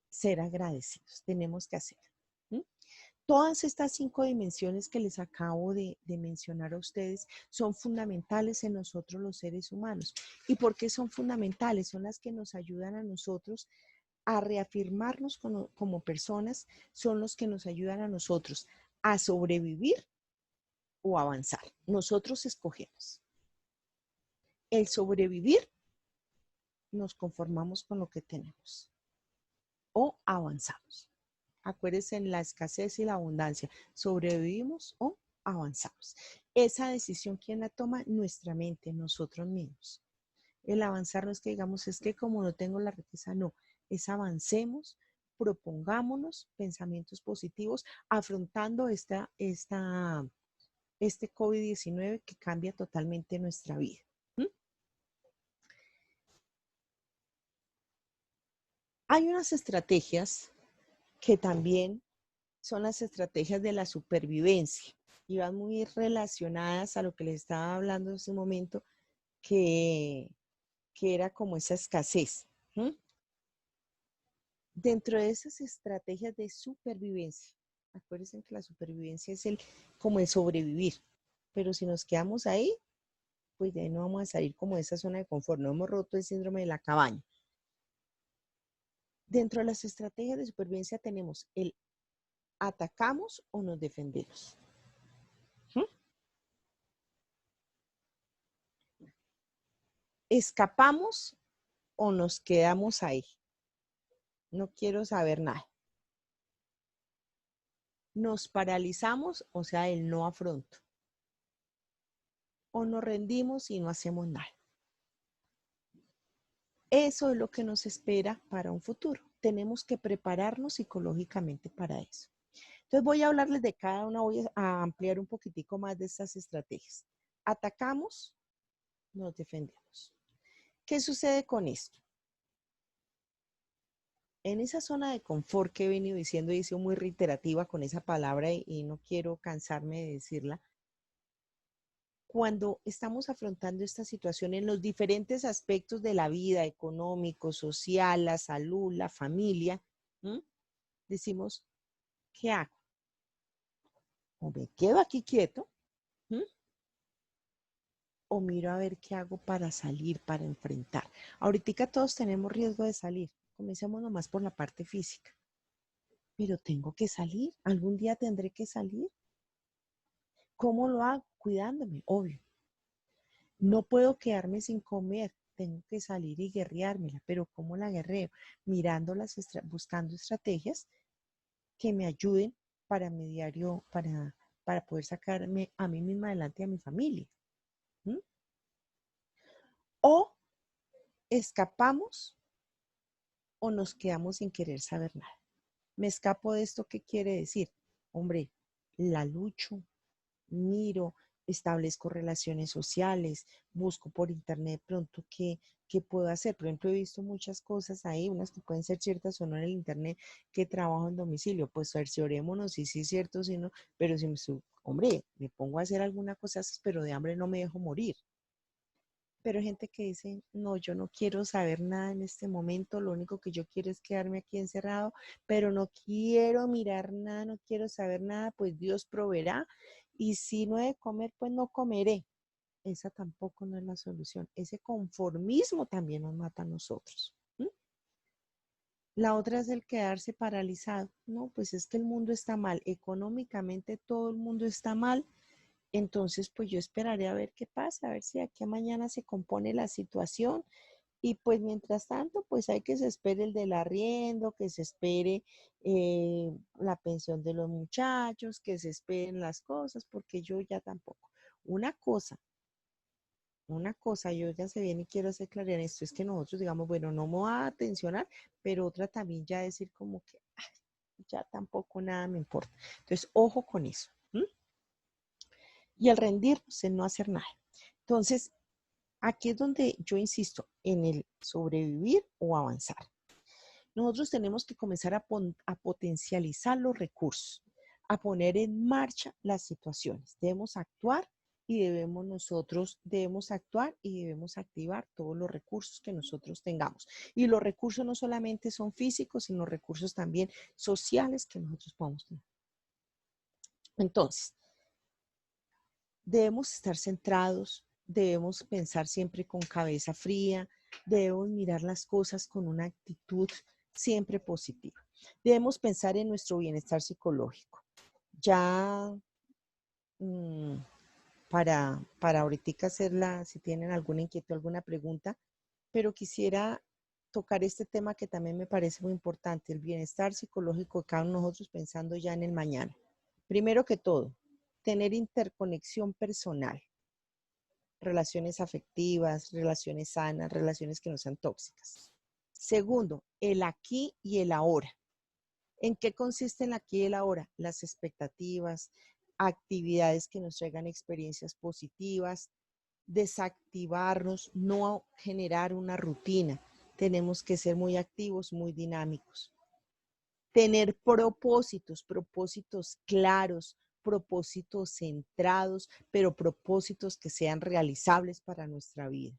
ser agradecidos. Tenemos que hacerlo. Todas estas 5 dimensiones que les acabo de mencionar a ustedes son fundamentales en nosotros los seres humanos. ¿Y por qué son fundamentales? Son las que nos ayudan a nosotros a reafirmarnos como personas, son los que nos ayudan a nosotros a sobrevivir o avanzar. Nosotros escogemos. El sobrevivir, nos conformamos con lo que tenemos o avanzamos. Acuérdense en la escasez y la abundancia. ¿Sobrevivimos o avanzamos? Esa decisión, ¿quién la toma? Nuestra mente, nosotros mismos. El avanzar no es que digamos, es que como no tengo la riqueza, no. Es avancemos, propongámonos pensamientos positivos, afrontando este COVID-19 que cambia totalmente nuestra vida. Hay unas estrategias que también son las estrategias de la supervivencia y van muy relacionadas a lo que les estaba hablando en ese momento, que era como esa escasez. Dentro de esas estrategias de supervivencia, acuérdense que la supervivencia es como el sobrevivir, pero si nos quedamos ahí, pues de ahí no vamos a salir como de esa zona de confort, no hemos roto el síndrome de la cabaña. Dentro de las estrategias de supervivencia tenemos el atacamos o nos defendemos. ¿Escapamos o nos quedamos ahí? No quiero saber nada. Nos paralizamos, o sea, el no afronto. O nos rendimos y no hacemos nada. Eso es lo que nos espera para un futuro. Tenemos que prepararnos psicológicamente para eso. Entonces voy a hablarles de cada una, voy a ampliar un poquitico más de estas estrategias. Atacamos, nos defendemos. ¿Qué sucede con esto? en esa zona de confort que he venido diciendo y he sido muy reiterativa con esa palabra y no quiero cansarme de decirla, cuando estamos afrontando esta situación en los diferentes aspectos de la vida, económico, social, la salud, la familia, ¿m? Decimos, ¿qué hago? O me quedo aquí quieto, ¿m? O miro a ver qué hago para salir, para enfrentar. Ahorita todos tenemos riesgo de salir. Comencemos nomás por la parte física. Pero tengo que salir. Algún día tendré que salir. ¿Cómo lo hago? Cuidándome, obvio. No puedo quedarme sin comer. Tengo que salir y guerreármela. Pero ¿cómo la guerreo? Buscando estrategias que me ayuden para mi diario, para poder sacarme a mí misma adelante y a mi familia. ¿Mm? O escapamos o nos quedamos sin querer saber nada. Me escapo de esto, ¿qué quiere decir? Hombre, la lucho, miro, establezco relaciones sociales, busco por internet pronto qué puedo hacer. Por ejemplo, he visto muchas cosas ahí, unas que pueden ser ciertas o no en el internet, que trabajo en domicilio. Pues cerciorémonos si sí es cierto, si no, pero si hombre, me pongo a hacer alguna cosa, pero de hambre no me dejo morir. Pero hay gente que dice, no, yo no quiero saber nada en este momento, lo único que yo quiero es quedarme aquí encerrado, pero no quiero mirar nada, no quiero saber nada, pues Dios proveerá. Y si no he de comer, pues no comeré. Esa tampoco no es la solución. Ese conformismo también nos mata a nosotros. ¿Mm? La otra es el quedarse paralizado. No, pues es que el mundo está mal. Económicamente todo el mundo está mal. Entonces, pues yo esperaré a ver qué pasa, a ver si aquí a mañana se compone la situación. Y pues mientras tanto, pues hay que se espere el del arriendo, que se espere la pensión de los muchachos, que se esperen las cosas, porque yo ya tampoco. Una cosa, una cosa, yo ya se viene y quiero hacer claridad en esto, es que nosotros digamos, bueno, no me voy a atencionar, pero otra también ya decir como que ay, ya tampoco nada me importa. Entonces, ojo con eso. ¿M? Y el rendirnos en no hacer nada. Entonces, aquí es donde yo insisto en el sobrevivir o avanzar. Nosotros tenemos que comenzar a potencializar los recursos, a poner en marcha las situaciones. Debemos actuar y debemos actuar y debemos activar todos los recursos que nosotros tengamos. Y los recursos no solamente son físicos, sino recursos también sociales que nosotros podamos tener. Entonces, debemos estar centrados, debemos pensar siempre con cabeza fría, debemos mirar las cosas con una actitud siempre positiva. Debemos pensar en nuestro bienestar psicológico. Ya mmm, para ahorita hacerla, si tienen alguna inquietud, alguna pregunta, pero quisiera tocar este tema que también me parece muy importante, el bienestar psicológico de cada uno de nosotros pensando ya en el mañana. Primero que todo, tener interconexión personal, relaciones afectivas, relaciones sanas, relaciones que no sean tóxicas. Segundo, el aquí y el ahora. ¿En qué consiste el aquí y el ahora? Las expectativas, actividades que nos traigan experiencias positivas, desactivarnos, no generar una rutina. Tenemos que ser muy activos, muy dinámicos. Tener propósitos claros, propósitos centrados, pero propósitos que sean realizables para nuestra vida.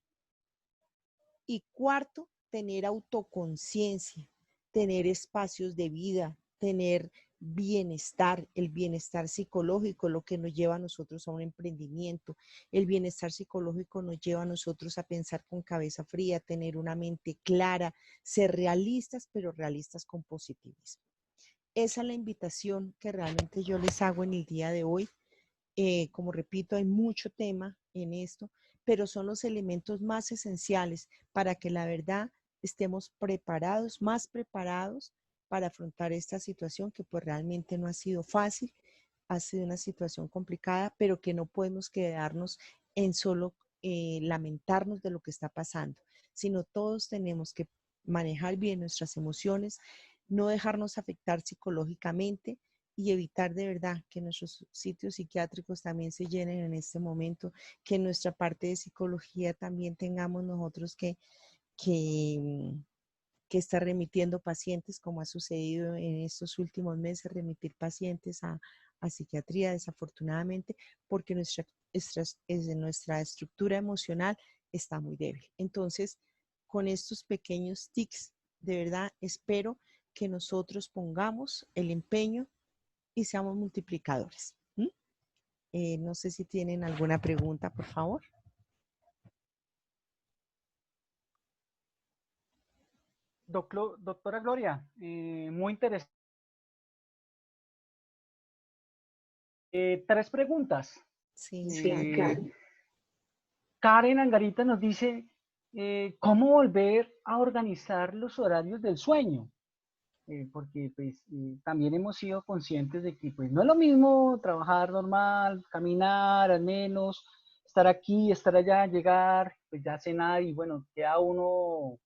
Y cuarto, tener autoconciencia, tener espacios de vida, tener bienestar, el bienestar psicológico, lo que nos lleva a nosotros a un emprendimiento. El bienestar psicológico nos lleva a nosotros a pensar con cabeza fría, tener una mente clara, ser realistas, pero realistas con positivismo. Esa es la invitación que realmente yo les hago en el día de hoy. Como repito, hay mucho tema en esto, pero son los elementos más esenciales para que la verdad estemos preparados, más preparados para afrontar esta situación que pues realmente no ha sido fácil, ha sido una situación complicada, pero que no podemos quedarnos en solo lamentarnos de lo que está pasando, sino todos tenemos que manejar bien nuestras emociones, no dejarnos afectar psicológicamente y evitar de verdad que nuestros sitios psiquiátricos también se llenen en este momento, que en nuestra parte de psicología también tengamos nosotros que que está remitiendo pacientes, como ha sucedido en estos últimos meses, remitir pacientes a psiquiatría, desafortunadamente, porque nuestra estructura emocional está muy débil. Entonces, con estos pequeños tics, de verdad, espero que nosotros pongamos el empeño y seamos multiplicadores. No sé si tienen alguna pregunta, por favor. Doctora Gloria, muy interesante. Tres preguntas. Sí, claro. Karen Angarita nos dice, ¿cómo volver a organizar los horarios del sueño? Porque pues también hemos sido conscientes de que pues no es lo mismo trabajar normal, caminar al menos, estar aquí, estar allá, llegar, pues ya cenar y bueno, queda uno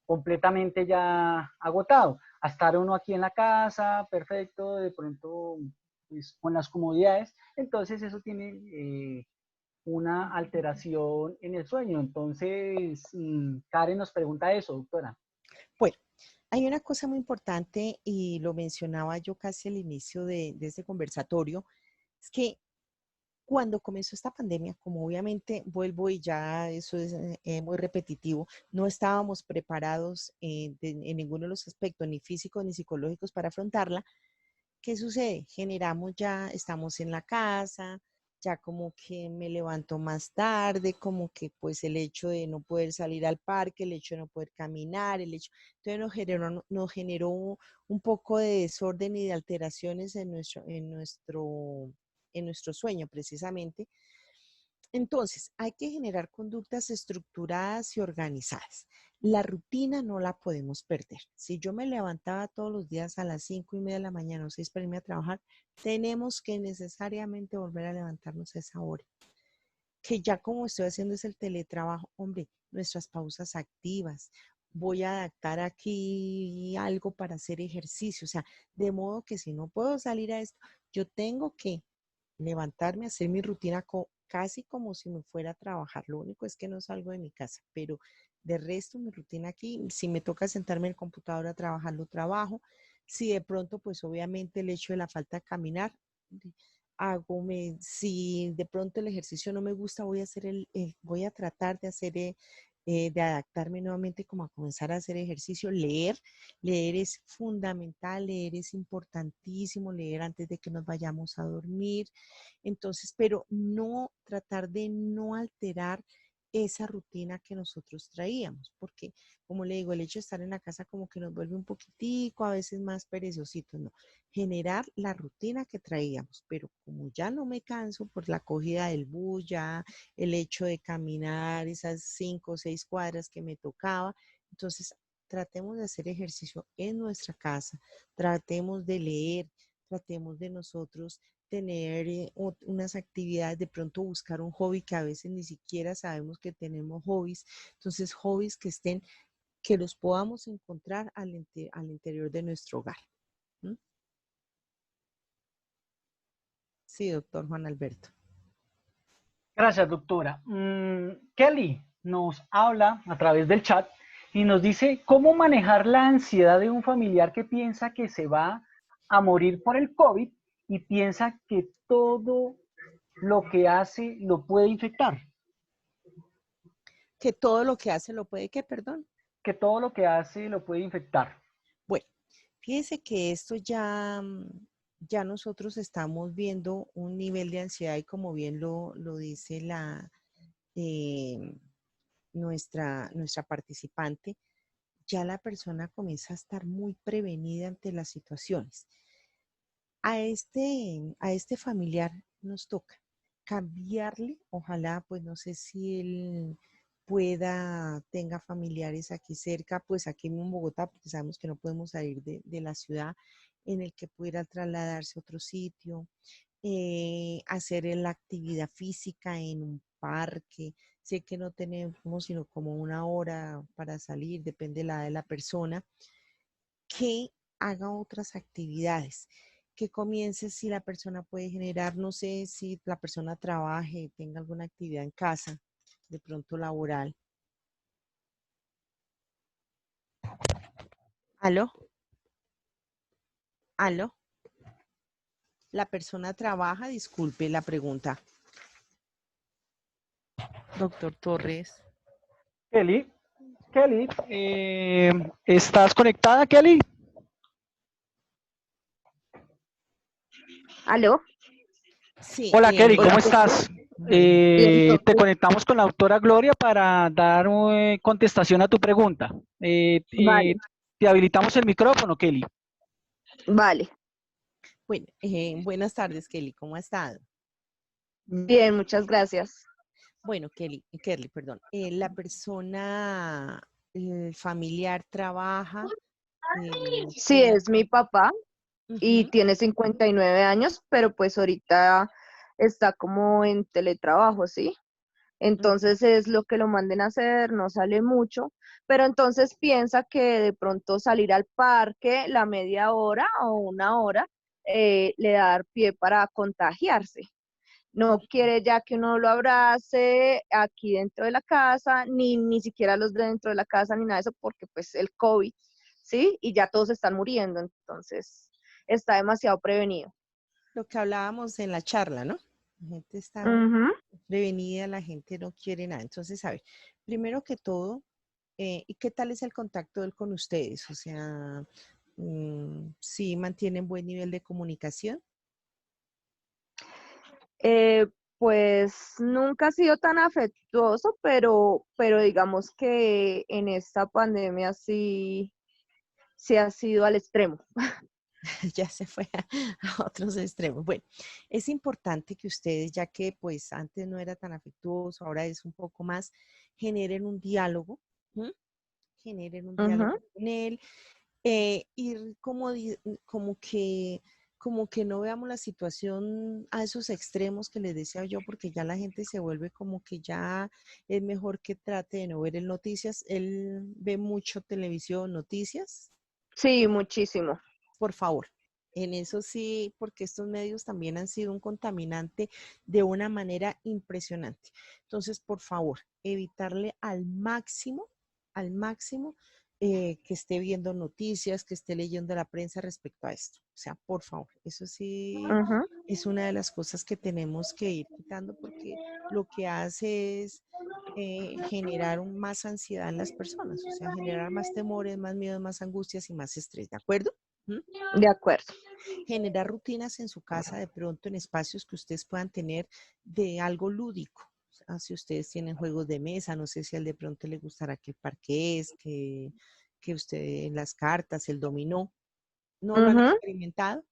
completamente ya agotado. A estar uno aquí en la casa, perfecto, de pronto pues, con las comodidades, entonces eso tiene una alteración en el sueño. Entonces, Karen nos pregunta eso, doctora. Bueno, hay una cosa muy importante y lo mencionaba yo casi al inicio de este conversatorio, es que cuando comenzó esta pandemia, como obviamente vuelvo y ya eso es muy repetitivo, no estábamos preparados en ninguno de los aspectos, ni físicos ni psicológicos para afrontarla. ¿Qué sucede? Generamos ya, estamos en la casa, ya como que me levanto más tarde, como que pues el hecho de no poder salir al parque, el hecho de no poder caminar, entonces nos generó un poco de desorden y de alteraciones en nuestro sueño precisamente. Entonces, hay que generar conductas estructuradas y organizadas. La rutina no la podemos perder. Si yo me levantaba todos los días a las 5:30 de la mañana o 6 para irme a trabajar, tenemos que necesariamente volver a levantarnos a esa hora. Que ya como estoy haciendo es el teletrabajo, hombre, nuestras pausas activas. Voy a adaptar aquí algo para hacer ejercicio. O sea, de modo que si no puedo salir a esto, yo tengo que levantarme, hacer mi rutina casi como si me fuera a trabajar. Lo único es que no salgo de mi casa, pero de resto mi rutina aquí, si me toca sentarme en el computador a trabajar, lo trabajo. Si de pronto, pues obviamente el hecho de la falta de caminar, si de pronto el ejercicio no me gusta, voy a tratar de hacer, de adaptarme nuevamente como a comenzar a hacer ejercicio, leer es fundamental, leer es importantísimo, leer antes de que nos vayamos a dormir. Entonces, pero no tratar de no alterar esa rutina que nosotros traíamos, porque como le digo, el hecho de estar en la casa como que nos vuelve un poquitico, a veces más perezositos, no, generar la rutina que traíamos, pero como ya no me canso por la cogida del bus, ya el hecho de caminar esas 5 o 6 cuadras que me tocaba, entonces tratemos de hacer ejercicio en nuestra casa, tratemos de leer, tratemos de nosotros tener unas actividades, de pronto buscar un hobby que a veces ni siquiera sabemos que tenemos hobbies, entonces hobbies que los podamos encontrar al interior de nuestro hogar. ¿Mm? Sí, doctor Juan Alberto. Gracias, doctora. Kelly nos habla a través del chat y nos dice cómo manejar la ansiedad de un familiar que piensa que se va a morir por el COVID y piensa que todo lo que hace lo puede infectar. Que todo lo que hace lo puede, ¿qué? Perdón. Que todo lo que hace lo puede infectar. Bueno, fíjese que esto ya nosotros estamos viendo un nivel de ansiedad y como bien lo dice eh, nuestra participante, ya la persona comienza a estar muy prevenida ante las situaciones. A este familiar nos toca cambiarle, ojalá, pues no sé si él tenga familiares aquí cerca, pues aquí en Bogotá, porque sabemos que no podemos salir de la ciudad, en el que pudiera trasladarse a otro sitio, hacer la actividad física en un parque. Sé que no tenemos sino como una hora para salir, depende de la edad de la persona, que haga otras actividades, que comience si la persona puede generar, no sé si la persona trabaje, tenga alguna actividad en casa, de pronto laboral. ¿Aló? ¿Aló? La persona trabaja, disculpe la pregunta. Doctor Torres. Kelly, Kelly, ¿estás conectada, Kelly? ¿Aló? Sí, Hola, Kelly, hola. ¿cómo estás? Bien. Te conectamos con la doctora Gloria para dar contestación a tu pregunta. Vale, Te habilitamos el micrófono, Kelly. vale. Bueno, buenas tardes, Kelly. ¿Cómo ha estado? Bien, muchas gracias. Bueno, Kelly, perdón. La persona familiar trabaja, Sí, tiene... es mi papá y Ujú. tiene 59 años, pero pues ahorita está como en teletrabajo, ¿sí? Ujú. Entonces es lo que lo manden a hacer, no sale mucho, pero entonces piensa que de pronto salir al parque la media hora o una hora le da dar pie para contagiarse. No quiere ya que uno lo abrace aquí dentro de la casa, ni siquiera los de dentro de la casa, ni nada de eso, porque pues el COVID, ¿sí? Y ya todos están muriendo, entonces está demasiado prevenido. Lo que hablábamos en la charla, ¿no? La gente está Ujú. prevenida, la gente no quiere nada. Entonces, a ver, primero que todo, ¿y qué tal es el contacto de él con ustedes? O sea, ¿sí mantienen buen nivel de comunicación? Eh, pues nunca ha sido tan afectuoso, pero digamos que en esta pandemia sí ha sido al extremo. Ya se fue a otros extremos. Bueno, es importante que ustedes, ya que pues antes no era tan afectuoso, ahora es un poco más, generen un diálogo, ¿m? Generen un Ujú. diálogo con él, ir como que no veamos la situación a esos extremos que les decía yo, porque ya la gente se vuelve como que ya es mejor que trate de no ver el noticias. Él ve mucho televisión, noticias, Sí, muchísimo. por favor. En eso sí, porque estos medios también han sido un contaminante de una manera impresionante. Entonces, por favor, evitarle al máximo, que esté viendo noticias, que esté leyendo la prensa respecto a esto. O sea, por favor, eso sí Ujú. es una de las cosas que tenemos que ir quitando porque lo que hace es generar más ansiedad en las personas, o sea, generar más temores, más miedos, más angustias y más estrés, ¿de acuerdo? ¿Mm? De acuerdo. Generar rutinas en su casa, de pronto en espacios que ustedes puedan tener de algo lúdico. O sea, si ustedes tienen juegos de mesa, no sé si al de pronto le gustará que el parqués, que usted las cartas, el dominó, ¿no lo han Ujú. experimentado?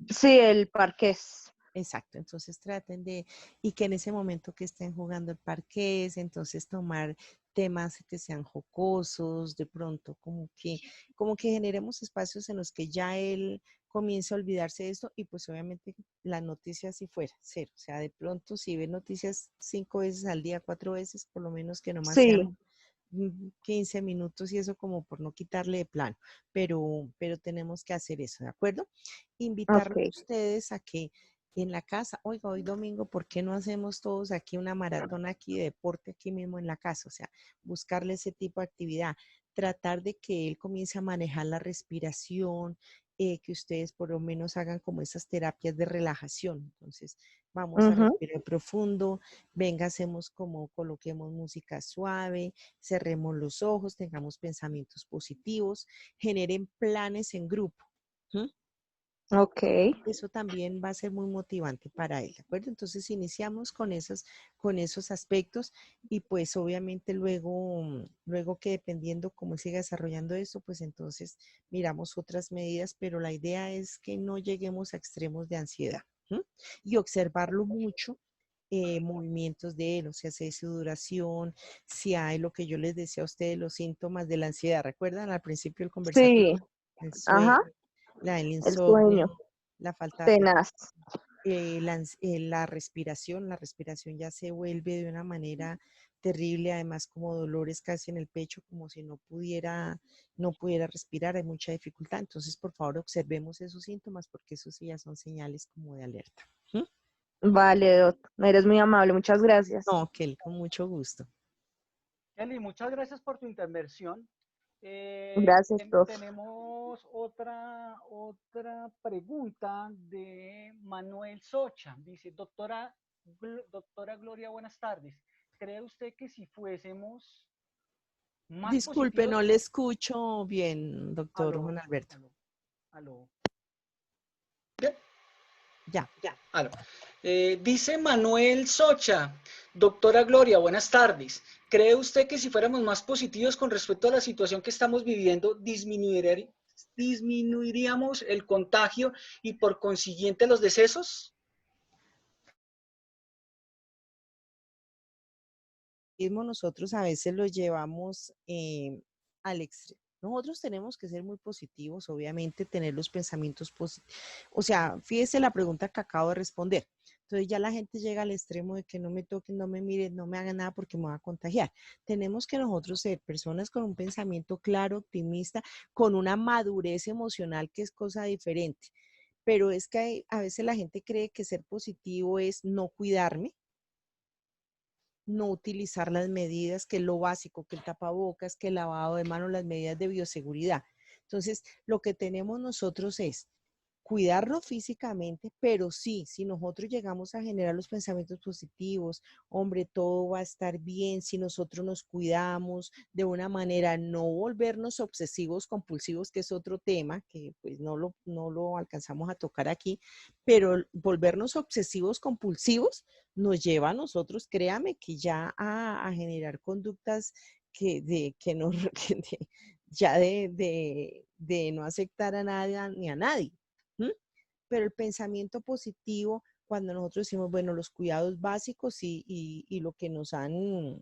Sí, el parqués. Exacto, entonces traten de, y que en ese momento que estén jugando el parqués, entonces tomar temas que sean jocosos, de pronto, como que generemos espacios en los que ya él comience a olvidarse de esto y pues obviamente las noticias si fuera cero, o sea, de pronto si ve noticias 5 veces al día, 4 veces, por lo menos que nomás Sí, sean 15 minutos y eso como por no quitarle de plano, pero tenemos que hacer eso, ¿de acuerdo? ok. Invitarlos a ustedes a que en la casa, oiga, hoy domingo, ¿por qué no hacemos todos aquí una maratón aquí de deporte aquí mismo en la casa? O sea, buscarle ese tipo de actividad, tratar de que él comience a manejar la respiración, que ustedes por lo menos hagan como esas terapias de relajación. Entonces, vamos a Ujú. respirar profundo, venga, hacemos como coloquemos música suave, cerremos los ojos, tengamos pensamientos positivos, generen planes en grupo. ¿Mm? Ok. Eso también va a ser muy motivante para él, ¿de acuerdo? Entonces iniciamos con esos aspectos y pues obviamente luego que dependiendo cómo siga desarrollando eso, pues entonces miramos otras medidas, pero la idea es que no lleguemos a extremos de ansiedad. ¿M? Y observarlo mucho, movimientos de él, o sea, si hay sudoración, si hay lo que yo les decía a ustedes, los síntomas de la ansiedad. ¿Recuerdan al principio del conversatorio? Sí, El ajá, sueño, el el sueño, insomnio, la falta de apetito, tenaz. la respiración ya se vuelve de una manera terrible, además como dolores casi en el pecho, como si no pudiera respirar, hay mucha dificultad. Entonces, por favor, observemos esos síntomas porque esos sí ya son señales como de alerta. ¿Mm? Vale, Dot, eres muy amable, muchas gracias. No, Kelly, con mucho gusto. Kelly, muchas gracias por tu intervención. Gracias, profe. Tenemos otra pregunta de Manuel Socha. Dice, doctora Gloria, buenas tardes. ¿Cree usted que si fuésemos más Disculpe, no positivos? le escucho bien, doctor Aló, Juan Alberto. aló, aló. Ya. Aló. Dice Manuel Socha, doctora Gloria, buenas tardes. ¿Cree usted que si fuéramos más positivos con respecto a la situación que estamos viviendo, disminuiríamos el contagio y por consiguiente los decesos? Nosotros a veces lo llevamos al extremo. Nosotros tenemos que ser muy positivos, obviamente, tener los pensamientos positivos. O sea, fíjese la pregunta que acabo de responder. Entonces ya la gente llega al extremo de que no me toquen, no me miren, no me hagan nada porque me va a contagiar. Tenemos que nosotros ser personas con un pensamiento claro, optimista, con una madurez emocional que es cosa diferente. Pero es que a veces la gente cree que ser positivo es no cuidarme, no utilizar las medidas, que es lo básico, que el tapabocas, que el lavado de manos, las medidas de bioseguridad. Entonces, lo que tenemos nosotros es cuidarnos físicamente, pero sí, si nosotros llegamos a generar los pensamientos positivos, hombre, todo va a estar bien si nosotros nos cuidamos de una manera, no volvernos obsesivos compulsivos, que es otro tema que pues no lo alcanzamos a tocar aquí, pero volvernos obsesivos compulsivos nos lleva a nosotros, créame, que ya a generar conductas que no, ya de no aceptar a nadie ni a nadie. ¿Mm? Pero el pensamiento positivo, cuando nosotros decimos, bueno, los cuidados básicos y lo que nos han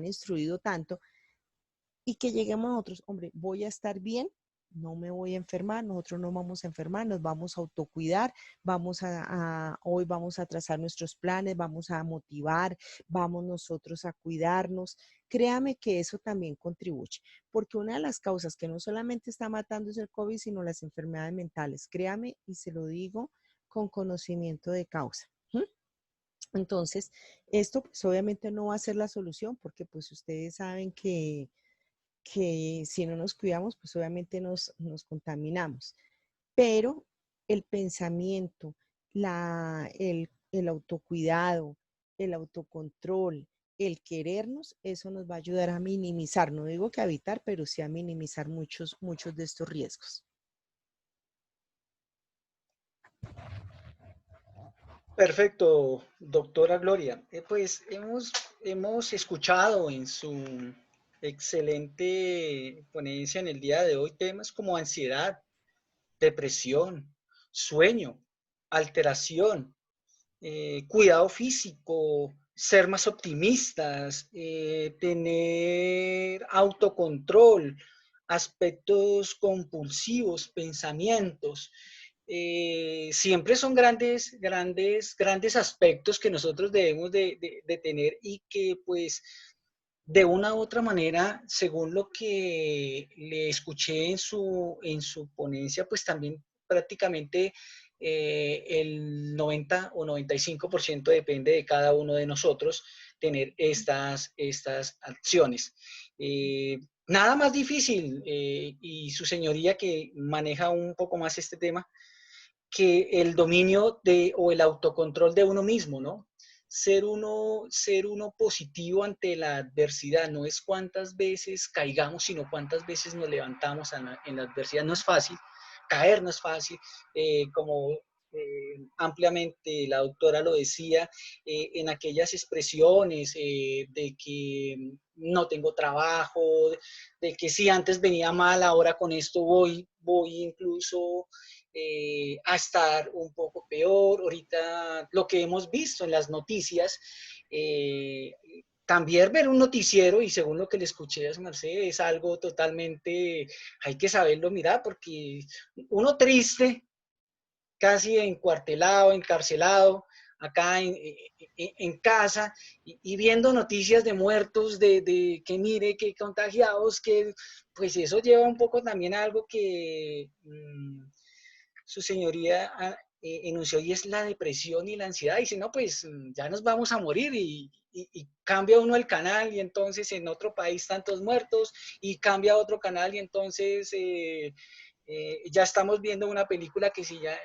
instruido tanto, y que lleguemos nosotros, hombre, voy a estar bien, no me voy a enfermar, nosotros no vamos a enfermar, nos vamos a autocuidar, hoy vamos a trazar nuestros planes, vamos a motivar, vamos nosotros a cuidarnos. Créame que eso también contribuye, porque una de las causas que no solamente está matando es el COVID, sino las enfermedades mentales. Créame, y se lo digo con conocimiento de causa. ¿Mm? Entonces, esto pues obviamente no va a ser la solución, porque pues ustedes saben que si no nos cuidamos, pues obviamente nos contaminamos. Pero el pensamiento, el autocuidado, el autocontrol, el querernos, eso nos va a ayudar a minimizar, no digo que a evitar, pero sí a minimizar muchos de estos riesgos. Perfecto, doctora Gloria. Pues hemos escuchado en su excelente ponencia en el día de hoy temas como ansiedad, depresión, sueño, alteración, cuidado físico, ser más optimistas, tener autocontrol, aspectos compulsivos, pensamientos. Siempre son grandes aspectos que nosotros debemos de tener y que pues de una u otra manera, según lo que le escuché en su ponencia, pues también prácticamente el 90 o 95% depende de cada uno de nosotros tener estas acciones. Nada más difícil, y su señoría que maneja un poco más este tema, que el dominio o el autocontrol de uno mismo, ¿no? Ser uno positivo ante la adversidad, no es cuántas veces caigamos, sino cuántas veces nos levantamos en la adversidad. No es fácil, caer no es fácil, como ampliamente la doctora lo decía, en aquellas expresiones de que no tengo trabajo, de que si antes venía mal, ahora con esto voy incluso a estar un poco peor. Ahorita lo que hemos visto en las noticias, también ver un noticiero, y según lo que le escuché a Mercedes, es algo totalmente, hay que saberlo mirar, porque uno triste, casi encuartelado, encarcelado, acá en casa, y viendo noticias de muertos, de que mire, que contagiados, que pues eso lleva un poco también a algo que su señoría enunció, y es la depresión y la ansiedad. Dice, no, pues ya nos vamos a morir, y cambia uno el canal y entonces en otro país tantos muertos, y cambia otro canal y entonces ya estamos viendo una película que sí, ya,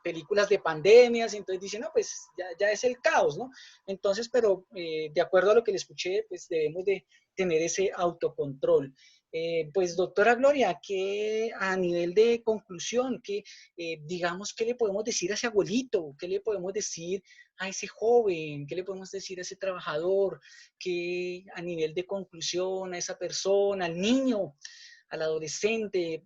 películas de pandemias, entonces dice, no, pues ya es el caos, ¿no? Entonces, pero de acuerdo a lo que le escuché, pues debemos de tener ese autocontrol. Pues doctora Gloria, que a nivel de conclusión, que digamos, ¿qué le podemos decir a ese abuelito? ¿Qué le podemos decir a ese joven? ¿Qué le podemos decir a ese trabajador? ¿Qué a nivel de conclusión a esa persona, al niño, al adolescente,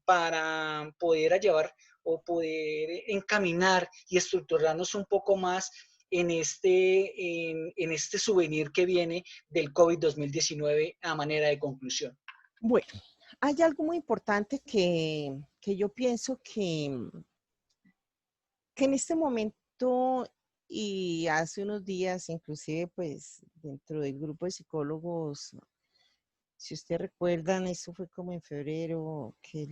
para poder llevar o poder encaminar y estructurarnos un poco más en este souvenir que viene del COVID 2019 a manera de conclusión? Bueno, hay algo muy importante que yo pienso que en este momento y hace unos días, inclusive pues dentro del grupo de psicólogos, si ustedes recuerdan, eso fue como en febrero, que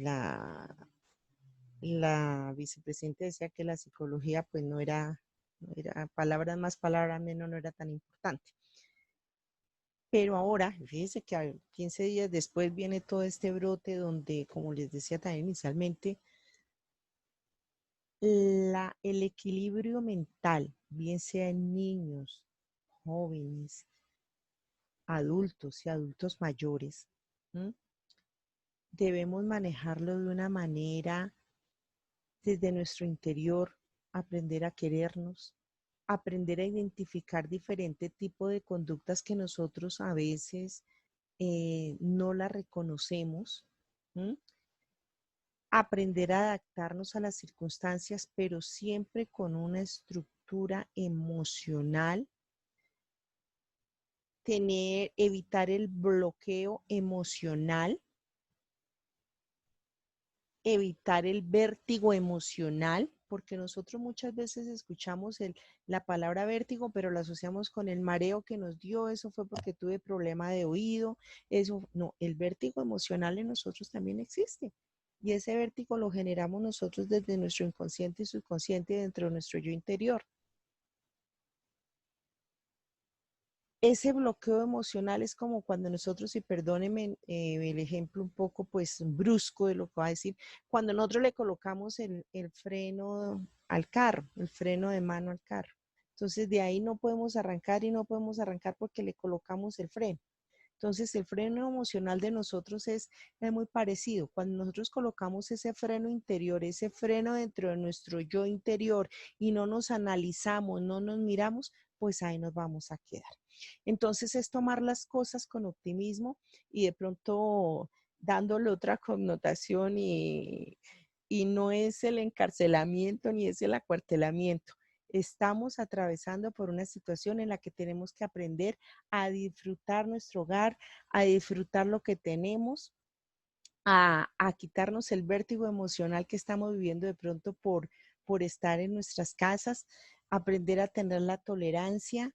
la vicepresidenta decía que la psicología pues no era palabras más, palabras menos, no era tan importante. Pero ahora, fíjense que a 15 días después viene todo este brote donde, como les decía también inicialmente, el equilibrio mental, bien sea en niños, jóvenes, adultos y adultos mayores, ¿m? Debemos manejarlo de una manera desde nuestro interior, aprender a querernos, aprender a identificar diferentes tipos de conductas que nosotros a veces no las reconocemos, ¿m? Aprender a adaptarnos a las circunstancias, pero siempre con una estructura emocional, evitar el bloqueo emocional, evitar el vértigo emocional, porque nosotros muchas veces escuchamos la palabra vértigo, pero la asociamos con el mareo que nos dio, eso fue porque tuve problema de oído, eso no, el vértigo emocional en nosotros también existe. Y ese vértigo lo generamos nosotros desde nuestro inconsciente y subconsciente dentro de nuestro yo interior. Ese bloqueo emocional es como cuando nosotros, y perdónenme el ejemplo un poco pues brusco de lo que va a decir, cuando nosotros le colocamos el freno al carro, el freno de mano al carro. Entonces de ahí no podemos arrancar y no podemos arrancar porque le colocamos el freno. Entonces el freno emocional de nosotros es muy parecido. Cuando nosotros colocamos ese freno interior, ese freno dentro de nuestro yo interior y no nos analizamos, no nos miramos, pues ahí nos vamos a quedar. Entonces es tomar las cosas con optimismo y de pronto dándole otra connotación y no es el encarcelamiento ni es el acuartelamiento. Estamos atravesando por una situación en la que tenemos que aprender a disfrutar nuestro hogar, a disfrutar lo que tenemos, a quitarnos el vértigo emocional que estamos viviendo de pronto por estar en nuestras casas, aprender a tener la tolerancia,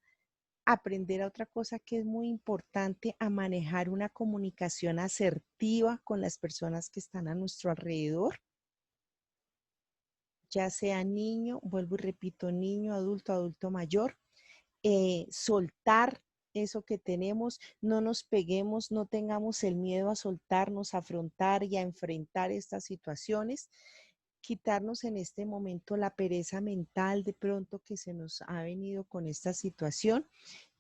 aprender a otra cosa que es muy importante, a manejar una comunicación asertiva con las personas que están a nuestro alrededor, ya sea niño, vuelvo y repito, niño, adulto, adulto mayor, soltar eso que tenemos, no nos peguemos, no tengamos el miedo a soltarnos, a afrontar y a enfrentar estas situaciones, quitarnos en este momento la pereza mental de pronto que se nos ha venido con esta situación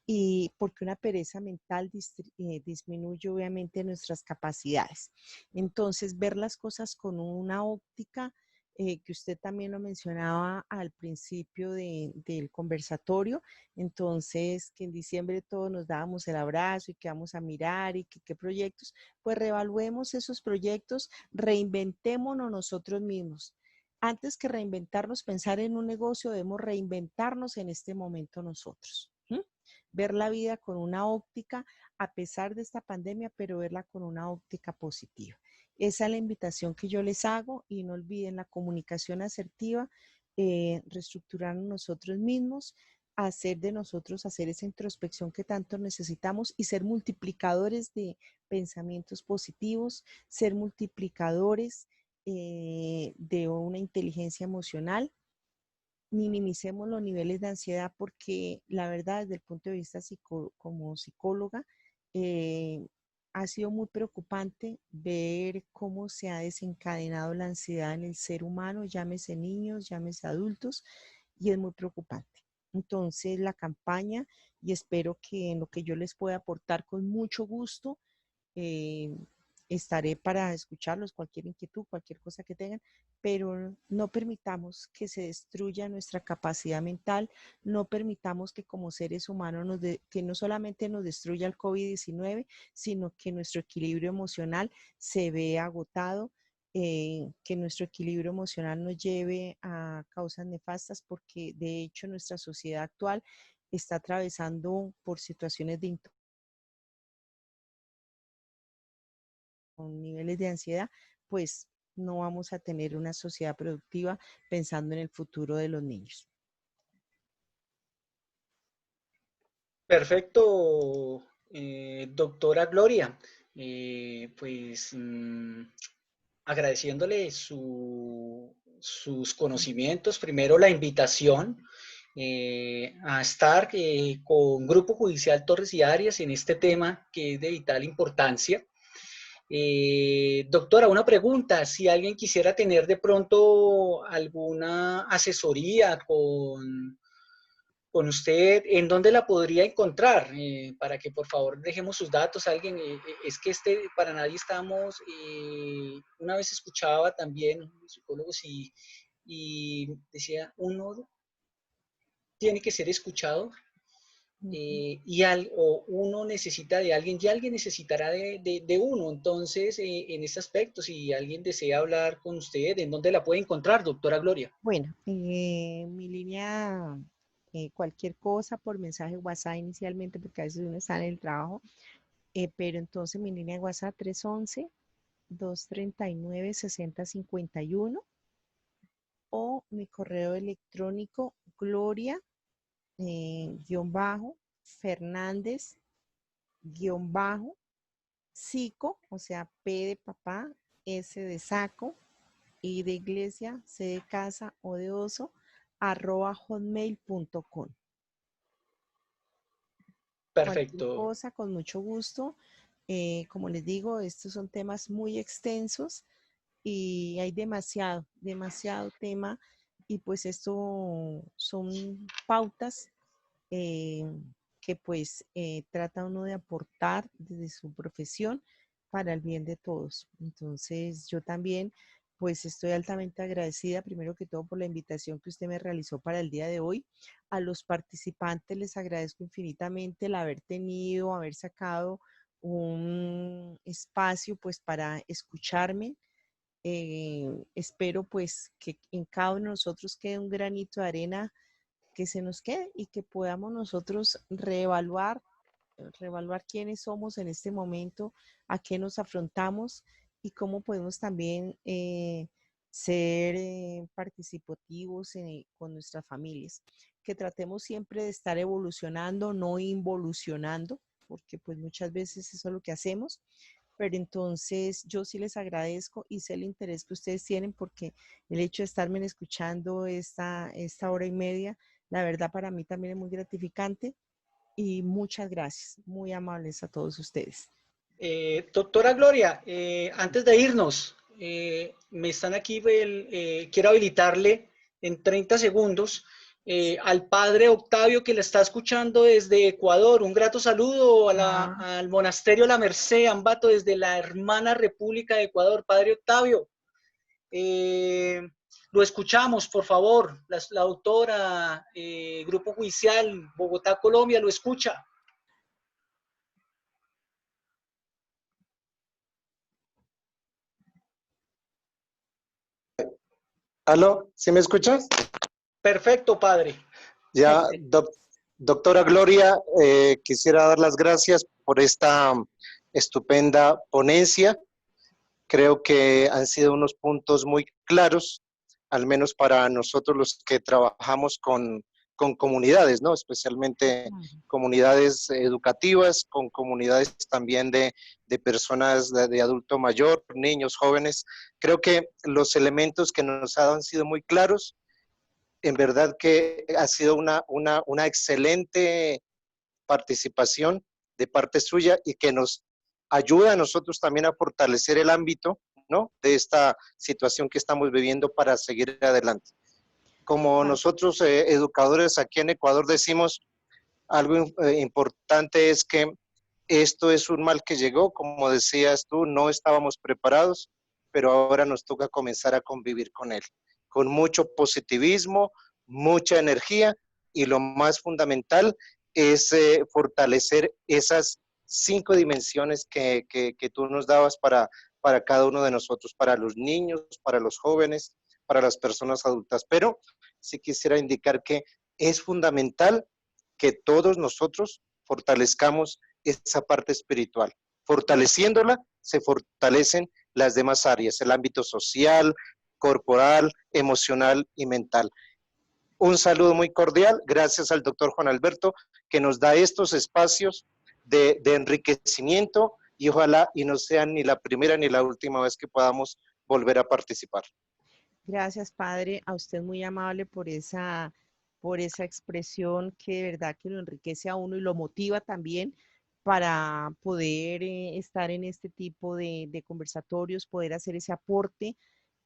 y porque una pereza mental disminuye obviamente nuestras capacidades. Entonces, ver las cosas con una óptica que usted también lo mencionaba al principio del conversatorio, entonces que en diciembre todos nos dábamos el abrazo y que vamos a mirar y que qué proyectos, pues reevaluemos esos proyectos, reinventémonos nosotros mismos. Antes que reinventarnos, pensar en un negocio, debemos reinventarnos en este momento nosotros. Ver la vida con una óptica a pesar de esta pandemia, pero verla con una óptica positiva. Esa es la invitación que yo les hago y no olviden la comunicación asertiva, reestructurar nosotros mismos, hacer de nosotros, hacer esa introspección que tanto necesitamos y ser multiplicadores de pensamientos positivos, ser multiplicadores de una inteligencia emocional. Minimicemos los niveles de ansiedad porque la verdad, desde el punto de vista como psicóloga, ha sido muy preocupante ver cómo se ha desencadenado la ansiedad en el ser humano, llámese niños, llámese adultos, y es muy preocupante. Entonces, la campaña, y espero que en lo que yo les pueda aportar con mucho gusto, eh, estaré para escucharlos, cualquier inquietud, cualquier cosa que tengan, pero no permitamos que se destruya nuestra capacidad mental, no permitamos que como seres humanos que no solamente nos destruya el COVID-19, sino que nuestro equilibrio emocional se vea agotado, que nuestro equilibrio emocional nos lleve a causas nefastas, porque de hecho nuestra sociedad actual está atravesando por situaciones de con niveles de ansiedad, pues no vamos a tener una sociedad productiva pensando en el futuro de los niños. Perfecto, doctora Gloria. Pues agradeciéndole sus conocimientos, primero la invitación a estar con Grupo Judicial Torres y Arias en este tema que es de vital importancia. Doctora, una pregunta, si alguien quisiera tener de pronto alguna asesoría con usted, ¿en dónde la podría encontrar? Para que por favor dejemos sus datos a alguien. Es que para nadie estamos, una vez escuchaba también psicólogos y decía, uno tiene que ser escuchado o uno necesita de alguien y alguien necesitará de uno. Entonces, en este aspecto, si alguien desea hablar con usted, ¿en dónde la puede encontrar, doctora Gloria? Bueno, mi línea, cualquier cosa por mensaje WhatsApp inicialmente, porque a veces uno está en el trabajo, pero entonces mi línea de WhatsApp 311-239-6051 o mi correo electrónico gloria Fernández psico, o sea, P de papá, S de saco, I de iglesia, C de casa, O de oso, @hotmail.com. Cualquier Perfecto. cosa, con mucho gusto. Como les digo, estos son temas muy extensos y hay demasiado tema, y pues esto son pautas eh, que pues trata uno de aportar desde su profesión para el bien de todos. Entonces yo también pues estoy altamente agradecida primero que todo por la invitación que usted me realizó para el día de hoy. A los participantes les agradezco infinitamente el haber tenido, haber sacado un espacio pues para escucharme. Espero pues que en cada uno de nosotros quede un granito de arena que se nos quede y que podamos nosotros reevaluar quiénes somos en este momento, a qué nos afrontamos y cómo podemos también ser participativos con nuestras familias. Que tratemos siempre de estar evolucionando, no involucionando, porque pues muchas veces eso es lo que hacemos. Pero entonces yo sí les agradezco y sé el interés que ustedes tienen, porque el hecho de estarme escuchando esta hora y media, la verdad para mí también es muy gratificante, y muchas gracias, muy amables a todos ustedes. Doctora Gloria, antes de irnos, me están aquí, quiero habilitarle en 30 segundos al padre Octavio que la está escuchando desde Ecuador. Un grato saludo al monasterio La Merced, Ambato, desde la hermana República de Ecuador. Padre Octavio, lo escuchamos, por favor. La doctora, Grupo Judicial, Bogotá, Colombia, lo escucha. ¿Aló? ¿Sí me escuchas? Perfecto, padre. Ya, doctora Gloria, quisiera dar las gracias por esta estupenda ponencia. Creo que han sido unos puntos muy claros, al menos para nosotros los que trabajamos con con comunidades, ¿no? Especialmente comunidades educativas, con comunidades también de personas de adulto mayor, niños, jóvenes. Creo que los elementos que nos ha dado han sido muy claros. En verdad que ha sido una excelente participación de parte suya y que nos ayuda a nosotros también a fortalecer el ámbito, ¿no?, de esta situación que estamos viviendo para seguir adelante. Como nosotros educadores aquí en Ecuador decimos, algo importante es que esto es un mal que llegó, como decías tú, no estábamos preparados, pero ahora nos toca comenzar a convivir con él, con mucho positivismo, mucha energía, y lo más fundamental es fortalecer esas 5 dimensiones que tú nos dabas para cada uno de nosotros, para los niños, para los jóvenes, para las personas adultas. Pero sí quisiera indicar que es fundamental que todos nosotros fortalezcamos esa parte espiritual. Fortaleciéndola, se fortalecen las demás áreas, el ámbito social, corporal, emocional y mental. Un saludo muy cordial, gracias al doctor Juan Alberto, que nos da estos espacios de enriquecimiento, y ojalá y no sea ni la primera ni la última vez que podamos volver a participar. Gracias, padre. A usted muy amable por esa expresión que de verdad que lo enriquece a uno y lo motiva también para poder estar en este tipo de conversatorios, poder hacer ese aporte,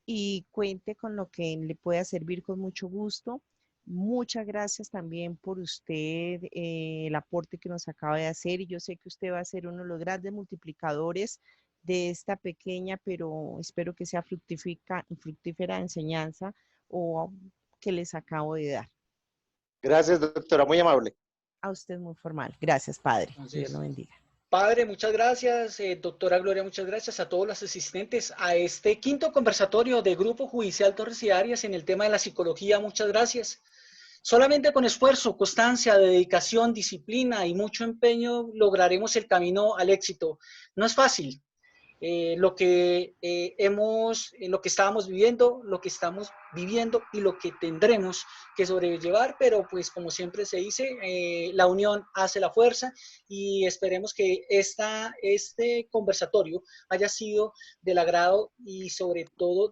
y cuente con lo que le pueda servir con mucho gusto. Muchas gracias también por usted, el aporte que nos acaba de hacer, y yo sé que usted va a ser uno de los grandes multiplicadores de esta pequeña, pero espero que sea fructífera enseñanza o que les acabo de dar. Gracias, doctora, muy amable. A usted muy formal. Gracias, padre. Entonces, Dios lo bendiga. Padre, muchas gracias. Doctora Gloria, muchas gracias a todos los asistentes a este quinto conversatorio de Grupo Judicial Torres y Arias en el tema de la psicología. Muchas gracias. Solamente con esfuerzo, constancia, dedicación, disciplina y mucho empeño lograremos el camino al éxito. No es fácil. Lo que estábamos viviendo, lo que estamos viviendo y lo que tendremos que sobrellevar, pero pues como siempre se dice, la unión hace la fuerza, y esperemos que este conversatorio haya sido del agrado y sobre todo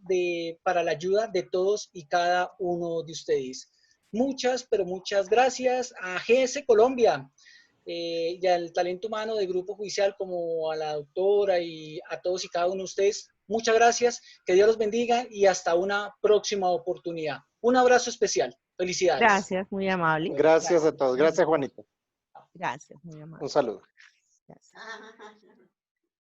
para la ayuda de todos y cada uno de ustedes. Muchas, pero muchas gracias a GS Colombia, y al talento humano del Grupo Judicial, como a la doctora y a todos y cada uno de ustedes. Muchas gracias, que Dios los bendiga y hasta una próxima oportunidad. Un abrazo especial. Felicidades. Gracias, muy amable. Gracias a todos. Gracias, Juanito. Gracias, muy amable. Un saludo. Gracias.